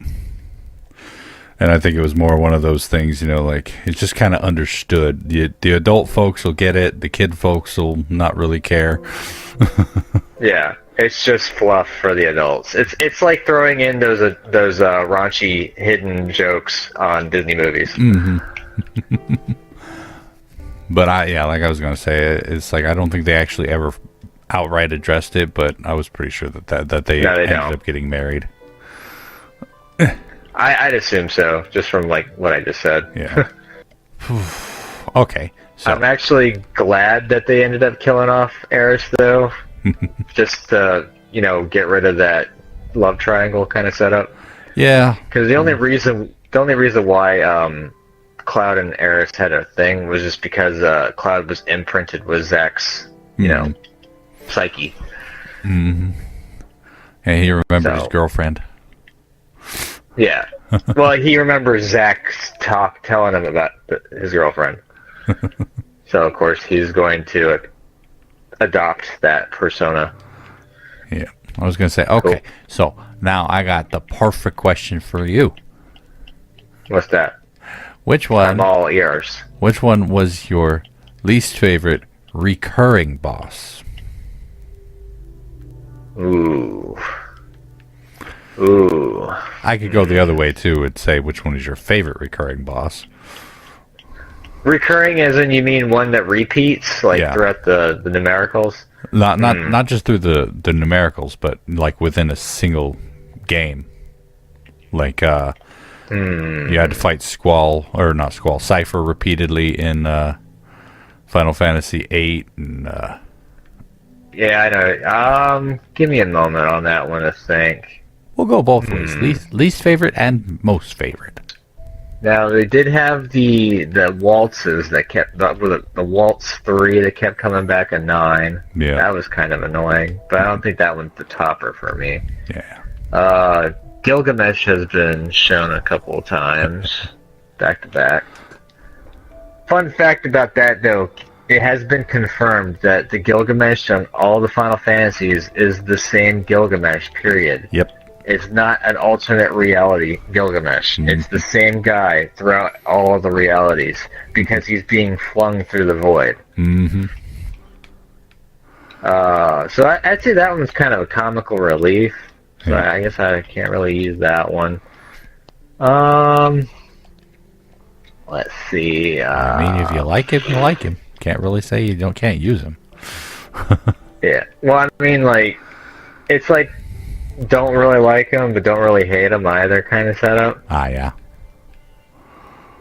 And I think it was more one of those things, like it's just kind of understood. The adult folks will get it. The kid folks will not really care. Yeah, it's just fluff for the adults. It's like throwing in those raunchy hidden jokes on Disney movies. Mm-hmm. But like I was going to say, it's like I don't think they actually ever outright addressed it, but I was pretty sure that they ended up getting married. I'd assume so, just from like what I just said. Yeah. Okay. So I'm actually glad that they ended up killing off Eris, though, just to get rid of that love triangle kind of setup. Yeah. Because the only reason why Cloud and Eris had a thing was just because Cloud was imprinted with Zach's, psyche. Mm-hmm. And he remembered his girlfriend. Yeah. Well, he remembers Zach's telling him about his girlfriend. So, of course, he's going to adopt that persona. Yeah. I was going to say, okay, cool. So now I got the perfect question for you. What's that? Which one? I'm all ears. Which one was your least favorite recurring boss? Ooh. I could go the other way too and say which one is your favorite recurring boss. Recurring as in you mean one that repeats throughout the numericals? Not just through the numericals, but like within a single game. Like you had to fight Cypher repeatedly in Final Fantasy VIII and yeah, I know. Give me a moment on that one to think. We'll go both ways. Least favorite and most favorite. Now they did have the waltzes that kept the waltz 3 that kept coming back at 9. Yeah, that was kind of annoying, but I don't think that one's the topper for me. Yeah. Gilgamesh has been shown a couple of times, back to back. Fun fact about that though, it has been confirmed that the Gilgamesh on all the Final Fantasies is the same Gilgamesh. Period. Yep. It's not an alternate reality Gilgamesh. Mm-hmm. It's the same guy throughout all of the realities because he's being flung through the void. Mm-hmm. So I'd say that one's kind of a comical relief. So yeah. I guess I can't really use that one. Let's see. I mean, if you like him, you like him. Can't really say you can't use him. Yeah. Well, I mean, like, it's like don't really like him, but don't really hate him either kind of setup. Ah, yeah.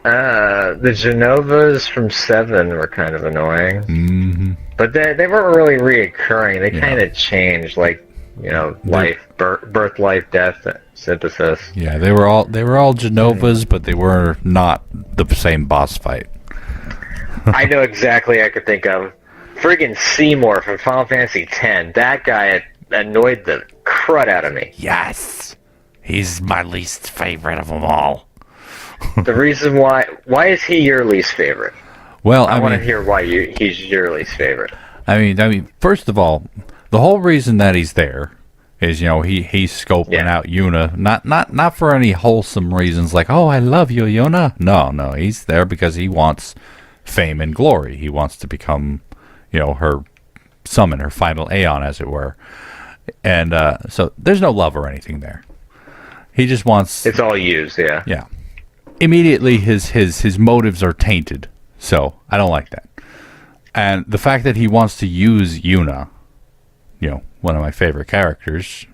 The Genovas from 7 were kind of annoying. Mm-hmm. But they weren't really reoccurring. They kind of changed, like, life, birth, life, death, synthesis. Yeah, they were all Genovas, but they were not the same boss fight. I know exactly I could think of. Friggin' Seymour from Final Fantasy X. That guy annoyed the crud out of me. Yes. He's my least favorite of them all. The reason why is he your least favorite? Well, I want to hear why he's your least favorite. I mean, first of all, the whole reason that he's there is, he's scoping out Yuna, not for any wholesome reasons like, oh, I love you, Yuna. No, he's there because he wants fame and glory. He wants to become, her summon, her final Aeon, as it were. And so there's no love or anything there. He just wants... It's all used, yeah. Yeah. Immediately, his motives are tainted. So I don't like that. And the fact that he wants to use Yuna, one of my favorite characters,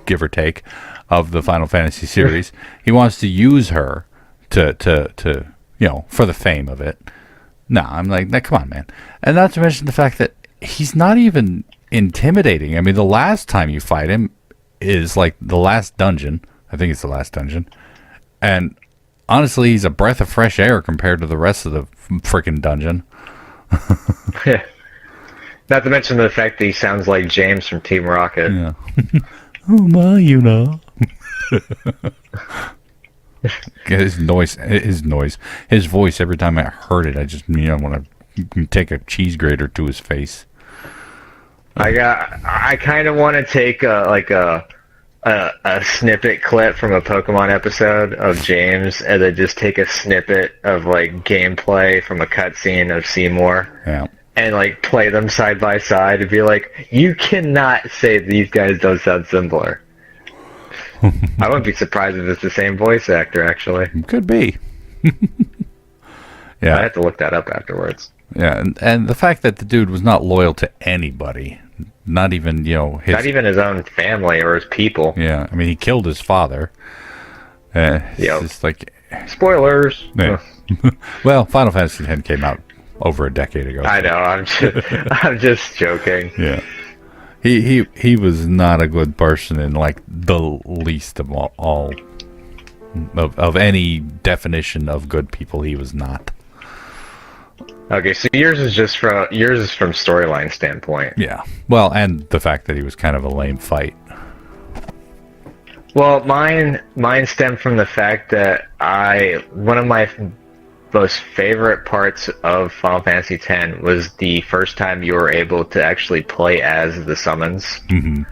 give or take, of the Final Fantasy series, he wants to use her to for the fame of it. No, I'm like, nah, come on, man. And not to mention the fact that he's not even intimidating. I mean, the last time you fight him is like the last dungeon. I think it's the last dungeon. And honestly, he's a breath of fresh air compared to the rest of the freaking dungeon. Not to mention the fact that he sounds like James from Team Rocket. Yeah. Oh my, you know. his voice. His voice, every time I heard it, I just, want to take a cheese grater to his face. I kind of want to take a snippet clip from a Pokemon episode of James, and then just take a snippet of like gameplay from a cutscene of Seymour. Yeah. And like play them side by side and be like, you cannot say these guys don't sound similar. I wouldn't be surprised if it's the same voice actor, actually. Could be. Yeah. I have to look that up afterwards. Yeah, and the fact that the dude was not loyal to anybody, not even, not even his own family or his people. Yeah, I mean, he killed his father. Yep. It's like... Spoilers! Yeah. Well, Final Fantasy X came out over a decade ago. I know, I'm just joking. Yeah. He was not a good person in like the least of all of any definition of good people. He was not. Okay, so yours is from storyline standpoint. Yeah. Well, and the fact that he was kind of a lame fight. Well, mine stemmed from the fact that one of my most favorite parts of Final Fantasy X was the first time you were able to actually play as the summons. Mm-hmm.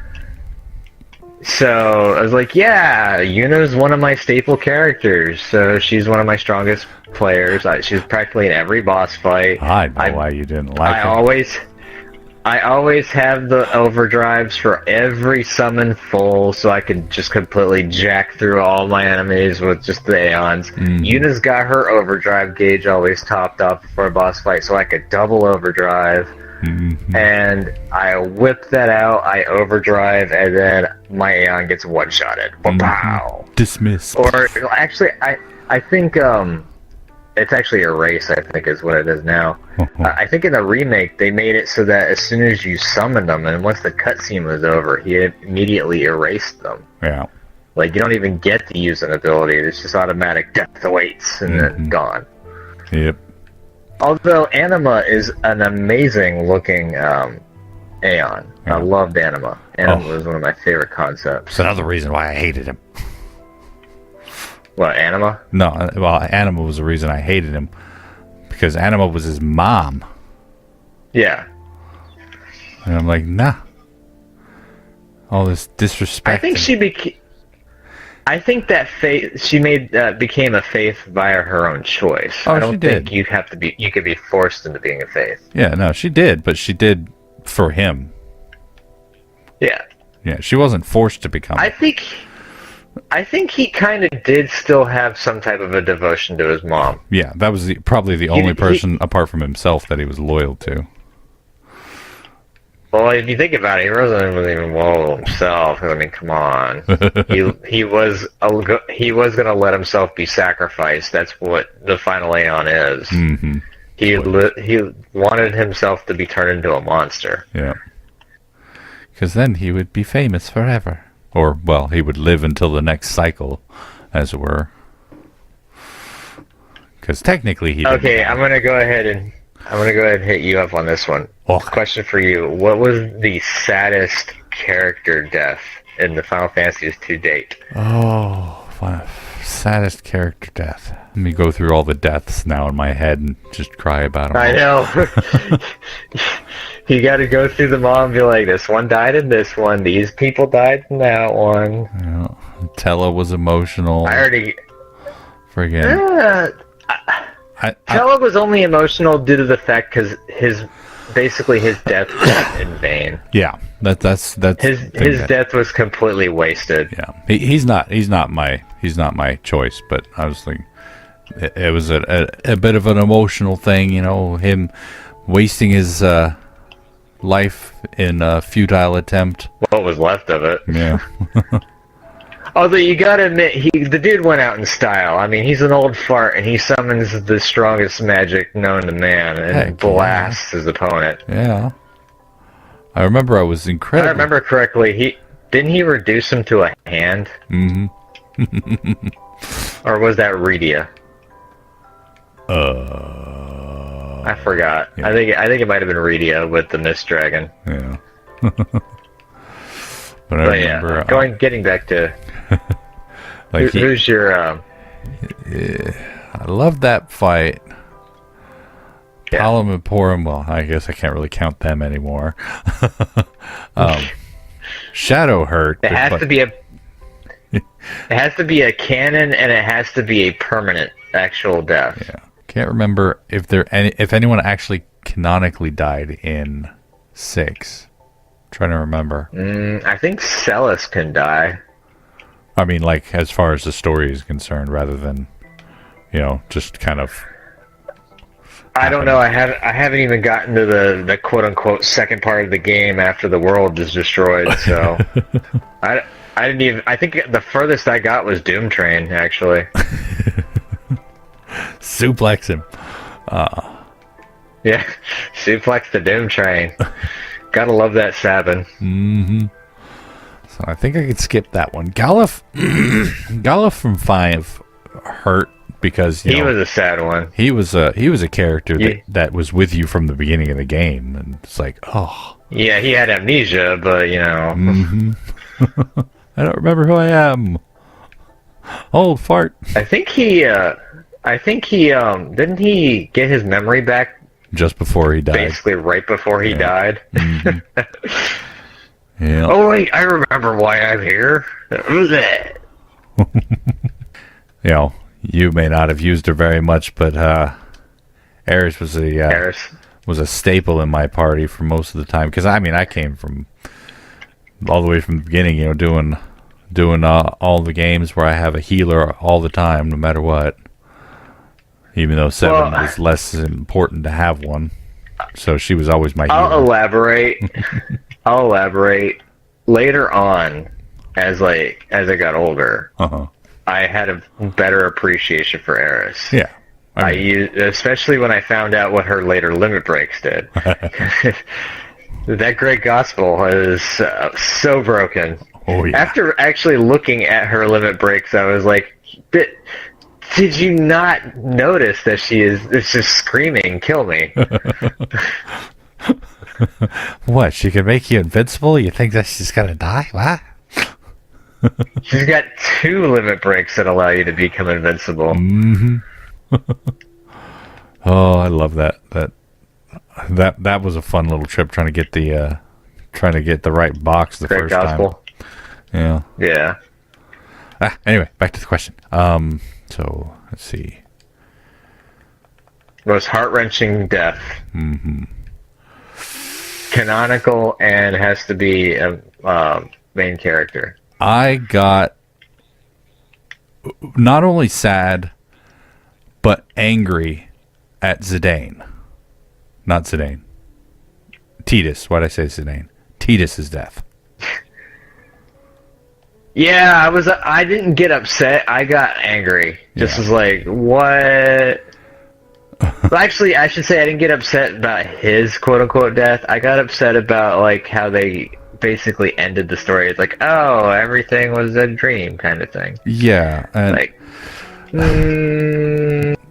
So I was like, yeah, Yuna's one of my staple characters, so she's one of my strongest players. She's practically in every boss fight. I know why you didn't like her. I always have the overdrives for every summon full, so I can just completely jack through all my enemies with just the Aeons. Mm. Yuna's got her overdrive gauge always topped up for a boss fight, so I could double overdrive. Mm-hmm. And I whip that out, I overdrive, and then my Aeon gets one-shotted. Pow! Dismissed. Or, actually, I think, it's actually erase, I think is what it is now. I think in the remake, they made it so that as soon as you summoned them, and once the cutscene was over, he immediately erased them. Yeah. Like, you don't even get to use an ability, it's just automatic death awaits, and then gone. Yep. Although Anima is an amazing looking Aeon. Yeah. I loved Anima. Anima was one of my favorite concepts. It's another reason why I hated him. What, Anima? No, well, Anima was the reason I hated him. Because Anima was his mom. Yeah. And I'm like, nah. All this disrespect. I think I think that Faith, she became a Faith via her own choice. Oh, I don't she did. think you could be forced into being a Faith. Yeah, no, she did, but she did for him. Yeah. Yeah, she wasn't forced to become. I think he kind of did still have some type of a devotion to his mom. Yeah, that was probably the only person apart from himself that he was loyal to. Well, if you think about it, he wasn't even loyal to himself. I mean, come on. he was going to let himself be sacrificed. That's what the final Aeon is. Mm-hmm. He wanted himself to be turned into a monster. Yeah. Because then he would be famous forever. Or, well, he would live until the next cycle, as it were. Because technically he didn't. Okay, I'm gonna go ahead and hit you up on this one. Oh. Question for you: what was the saddest character death in the Final Fantasies to date? Oh, saddest character death. Let me go through all the deaths now in my head and just cry about them. I know. You got to go through them all and be like, this one died in this one, these people died in that one. Yeah. Tella was emotional. I already... Friggin'. Tella was only emotional due to the fact because his death was in vain. Yeah, that's his death was completely wasted. Yeah, he's not my choice, but I was thinking it was a bit of an emotional thing, him wasting his life in a futile attempt. What was left of it? Yeah. Although you gotta admit, the dude went out in style. I mean, he's an old fart, and he summons the strongest magic known to man and Heck, blasts his opponent. Yeah. I remember I was If I incredible. remember correctly, didn't he reduce him to a hand? Mm-hmm. Or was that Redia? I forgot. Yeah. I think it might have been Redia with the Mist Dragon. Yeah. But I But remember yeah, getting back to like who's your I loved that fight. yeah. Palom and Porum, well, I guess I can't really count them anymore. Shadow hurt. It has to be a canon, and it has to be a permanent actual death. Yeah. Can't remember if anyone actually canonically died in 6. Trying to remember. I think Celis can die. I mean, like, as far as the story is concerned, rather than, just kind of. I don't know. I haven't even gotten to the quote unquote second part of the game after the world is destroyed. So I didn't even. I think the furthest I got was Doom Train, actually. Suplex him. Yeah, suplex the Doom Train. Gotta love that Sabin. Mm-hmm. So I think I could skip that one. Galuf from 5 hurt because He was a sad one. he was a character that was with you from the beginning of the game, and it's like, oh. Yeah, he had amnesia, but Mm-hmm. I don't remember who I am. Old fart. I think he didn't he get his memory back Just before he died. basically right before he died. Mhm. Yeah. Oh wait, I remember why I'm here. You may not have used her very much, but Ares was a staple in my party for most of the time. Because I came from all the way from the beginning, doing all the games where I have a healer all the time, no matter what. Even though 7 was less important to have one, so she was always my healer. I'll elaborate later on as I got older. Uh-huh. I had a better appreciation for Eris. Yeah. I used, especially when I found out what her later limit breaks did. That great gospel is so broken. Oh yeah. After actually looking at her limit breaks, I was like, did you not notice that it's just screaming, kill me? What? She can make you invincible? You think that she's gonna die? What? She's got 2 limit breaks that allow you to become invincible. Mm-hmm. Oh, I love that. That was a fun little trip trying to get the right box the Great first gospel. time. Yeah. Yeah. Anyway, back to the question. So let's see. Most heart-wrenching death. Mm-hmm. Canonical and has to be a main character. I got not only sad, but angry at Zidane. Not Zidane. Tidus. Why'd I say Zidane? Tidus' death. Yeah, I didn't get upset. I got angry. Just was like, what? Well, actually, I should say I didn't get upset about his quote-unquote death. I got upset about like how they basically ended the story. It's like, oh, everything was a dream kind of thing. Yeah. And Like,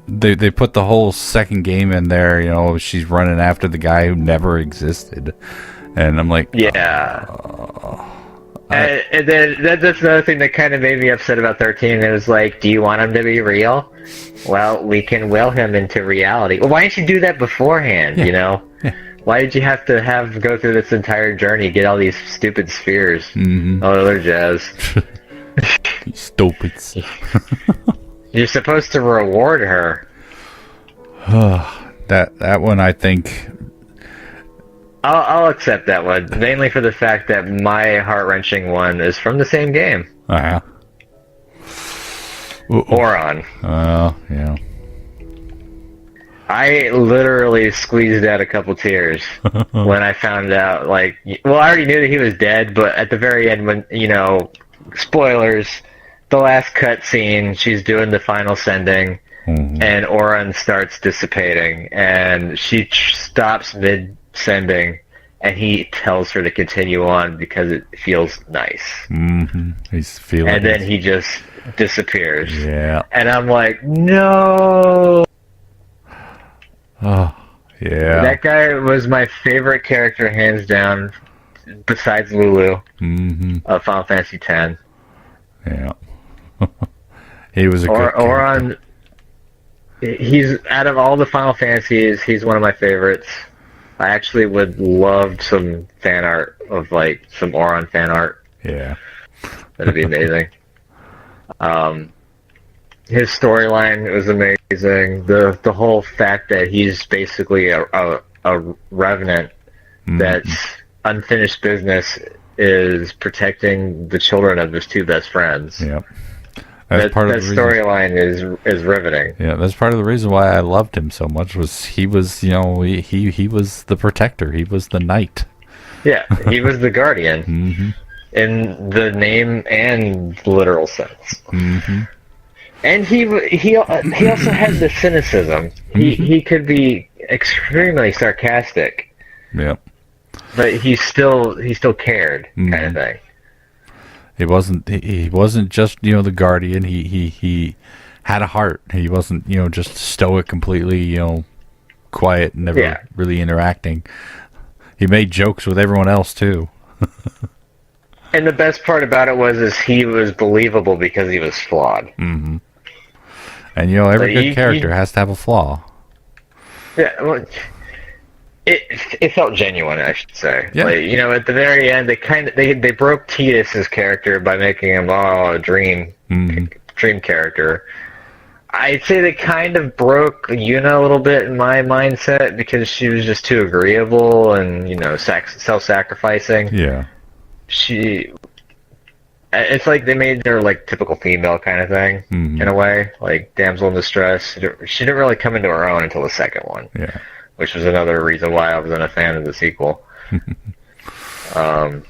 they put the whole second game in there, she's running after the guy who never existed. And I'm like, yeah. And then that's another thing that kind of made me upset about 13. It was like, do you want him to be real? Well, we can will him into reality. Well, why didn't you do that beforehand, Yeah. Why did you have to go through this entire journey, get all these stupid spheres, Mm-hmm. all other jazz? You stupids. You're supposed to reward her. That one, I think. I'll accept that one, mainly for the fact that my heart-wrenching one is from the same game. Uh-huh. Oron. Yeah. I literally squeezed out a couple tears when I found out, I already knew that he was dead, but at the very end when, spoilers, the last cutscene, she's doing the final sending, and Oran starts dissipating, and she stops mid-sending, and he tells her to continue on because it feels nice. He's feeling. And then he just disappears. Yeah. And I'm like, no. Oh, yeah. That guy was my favorite character, hands down, besides Lulu of Final Fantasy X. Yeah. He was a good Oran, he's out of all the Final Fantasies, he's one of my favorites. I actually would love some fan art of like some Oran fan art. Yeah. That'd be amazing. His storyline was amazing. The whole fact that he's basically a revenant that's unfinished business is protecting the children of his two best friends. Yep. That storyline is riveting. Yeah, that's part of the reason why I loved him so much. Was he was he was the protector. He was the knight. Yeah, he was the guardian in the name and literal sense. And he also had the cynicism. He could be extremely sarcastic. Yep. But he still cared, kind of thing. He wasn't just the guardian. He had a heart. He wasn't just stoic, completely quiet, never really interacting. He made jokes with everyone else too. And the best part about it was he was believable because he was flawed. And every good character has to have a flaw. Yeah, well, it felt genuine, I should say. Yeah. Like, at the very end, they broke Tidus's character by making him a dream character. I'd say they kind of broke Yuna a little bit in my mindset because she was just too agreeable and self-sacrificing. Yeah. It's like they made her like typical female kind of thing in a way, like damsel in distress. She didn't really come into her own until the second one. Yeah. Which was another reason why I wasn't a fan of the sequel. They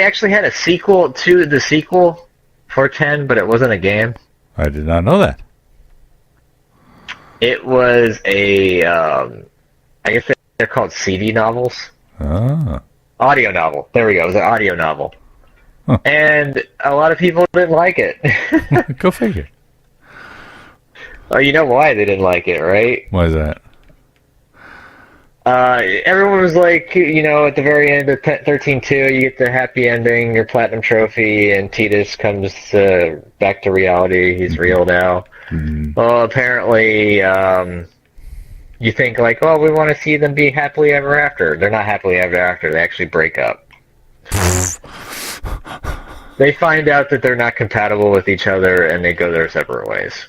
actually had a sequel to the sequel for 10, but it wasn't a game. I did not know that. It was a, I guess they're called CD novels. Ah. Audio novel. There we go. It was an audio novel. Huh. And a lot of people didn't like it. Go figure. Oh, you know why they didn't like it, right? Why is that? Everyone was like, at the very end of 13.2, you get the happy ending, your platinum trophy, and Tidus comes back to reality. He's real now. Well, apparently, you think like, oh, we want to see them be happily ever after. They're not happily ever after. They actually break up. They find out that they're not compatible with each other, and they go their separate ways.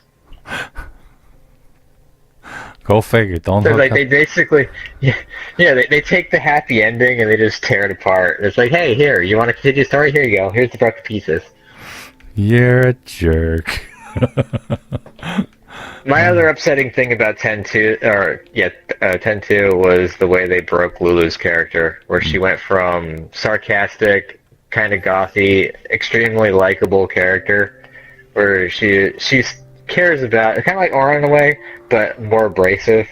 Go figure. Don't So like they basically, they take the happy ending and they just tear it apart. It's like, hey, here, you want to continue the story? Here you go. Here's the broken pieces. You're a jerk. My other upsetting thing about 10.2 was the way they broke Lulu's character, where she went from sarcastic, kind of gothy, extremely likable character, where she cares about, kind of like Aura in a way, but more abrasive,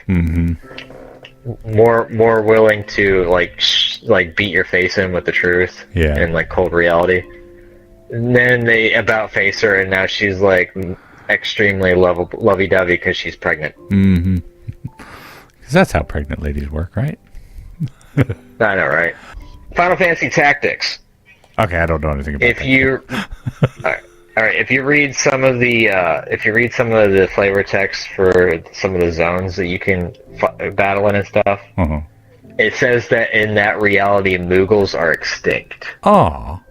more willing to like beat your face in with the truth, and like cold reality. And then they about face her, and now she's like extremely lovey-dovey because she's pregnant. Because that's how pregnant ladies work, right? I know, right? Final Fantasy Tactics. Okay, I don't know anything about that. All right. If you read some of the flavor text for some of the zones that you can battle in and stuff, it says that in that reality, Moogles are extinct. Oh.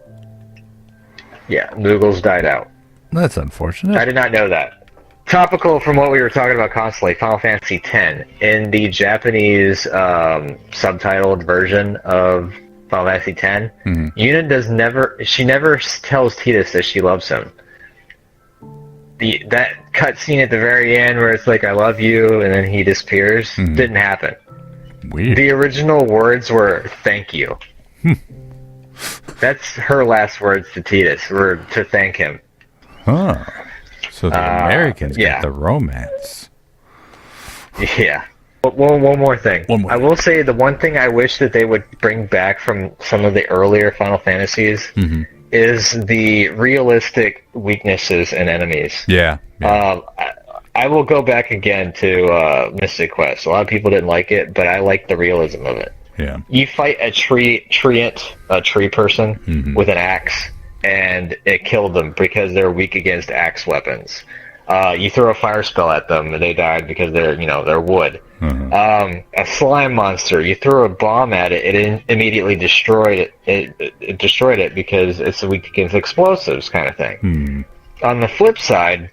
Yeah, Moogles died out. That's unfortunate. I did not know that. Topical from what we were talking about constantly, Final Fantasy X. In the Japanese subtitled version of Final Fantasy X, Yuna never tells Tidus that she loves him. That cutscene at the very end where it's like, I love you, and then he disappears, didn't happen. Weird. The original words were, thank you. That's her last words to Titus, were to thank him. Huh. So the Americans yeah. get the romance. Yeah. But one more thing. One more I will say the one thing I wish that they would bring back from some of the earlier Final Fantasies is the realistic weaknesses in enemies. Yeah. I will go back again to Mystic Quest. A lot of people didn't like it, but I like the realism of it. Yeah. You fight a tree person with an axe, and it killed them because they're weak against axe weapons. You throw a fire spell at them, and they died because they're wood. A slime monster, you throw a bomb at it, it immediately destroyed it. It destroyed it because it's weak against explosives, kind of thing. On the flip side,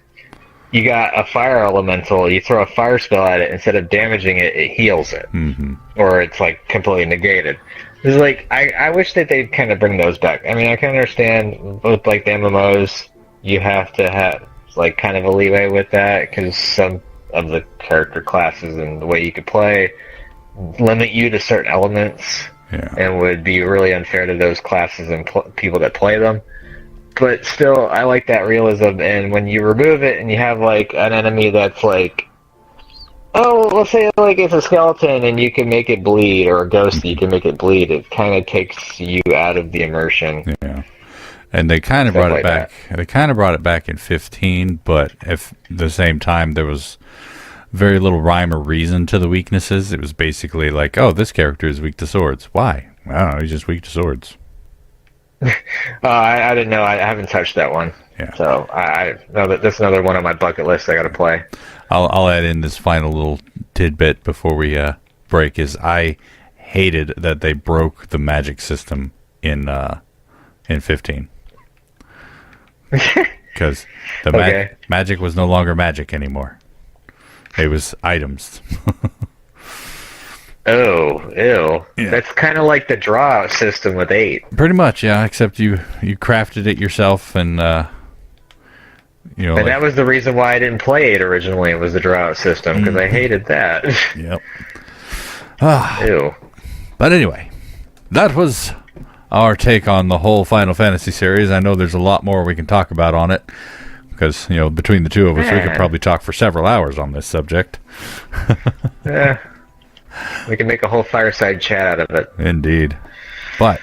you got a fire elemental. You throw a fire spell at it, instead of damaging it, it heals it, or it's like completely negated. It's like I wish that they'd kind of bring those back. I mean, I can understand with like the MMOs, you have to have like kind of a leeway with that because some of the character classes and the way you could play limit you to certain elements, and would be really unfair to those classes and people that play them. But still, I like that realism, and when you remove it and you have like an enemy that's like, oh, let's say like it's a skeleton and you can make it bleed, or a ghost you can make it bleed, it kind of takes you out of the immersion. Yeah. And they kind of brought it back. They kind of brought it back in 15, but at the same time, there was very little rhyme or reason to the weaknesses. It was basically like, oh, this character is weak to swords. Why? I don't know. He's just weak to swords. I didn't know. I haven't touched that one. Yeah. So I know that that's another one on my bucket list I got to play. I'll add in this final little tidbit before we break. Is I hated that they broke the magic system in 15. Because the magic was no longer magic anymore. It was items. Oh, ew. Yeah. That's kind of like the draw system with 8. Pretty much, yeah. Except you crafted it yourself, and And that was the reason why I didn't play 8 originally. It was the draw system because I hated that. Yep. Ew. But anyway, that was our take on the whole Final Fantasy series. I know there's a lot more we can talk about on it because between the two of us, we could probably talk for several hours on this subject. Yeah. We can make a whole fireside chat out of it. Indeed. But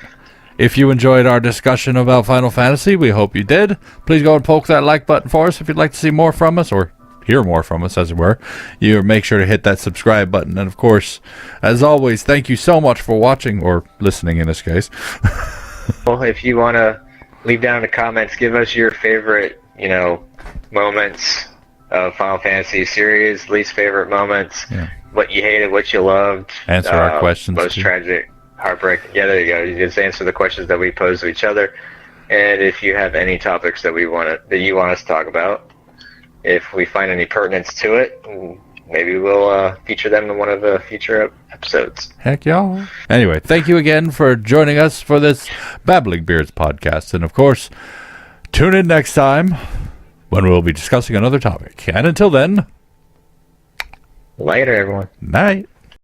if you enjoyed our discussion about Final Fantasy, we hope you did. Please go and poke that like button for us if you'd like to see more from us, or hear more from us, as it were. You make sure to hit that subscribe button. And, of course, as always, thank you so much for watching, or listening in this case. Well, if you want to leave down in the comments, give us your favorite, moments of Final Fantasy series, least favorite moments, what you hated, what you loved. Answer our questions. Most tragic, heartbreak. Yeah, there you go. You just answer the questions that we pose to each other. And if you have any topics that you want us to talk about, if we find any pertinence to it, maybe we'll feature them in one of the future episodes. Heck y'all. Anyway, thank you again for joining us for this Babbling Beards podcast. And, of course, tune in next time when we'll be discussing another topic. And until then, later, everyone. Night.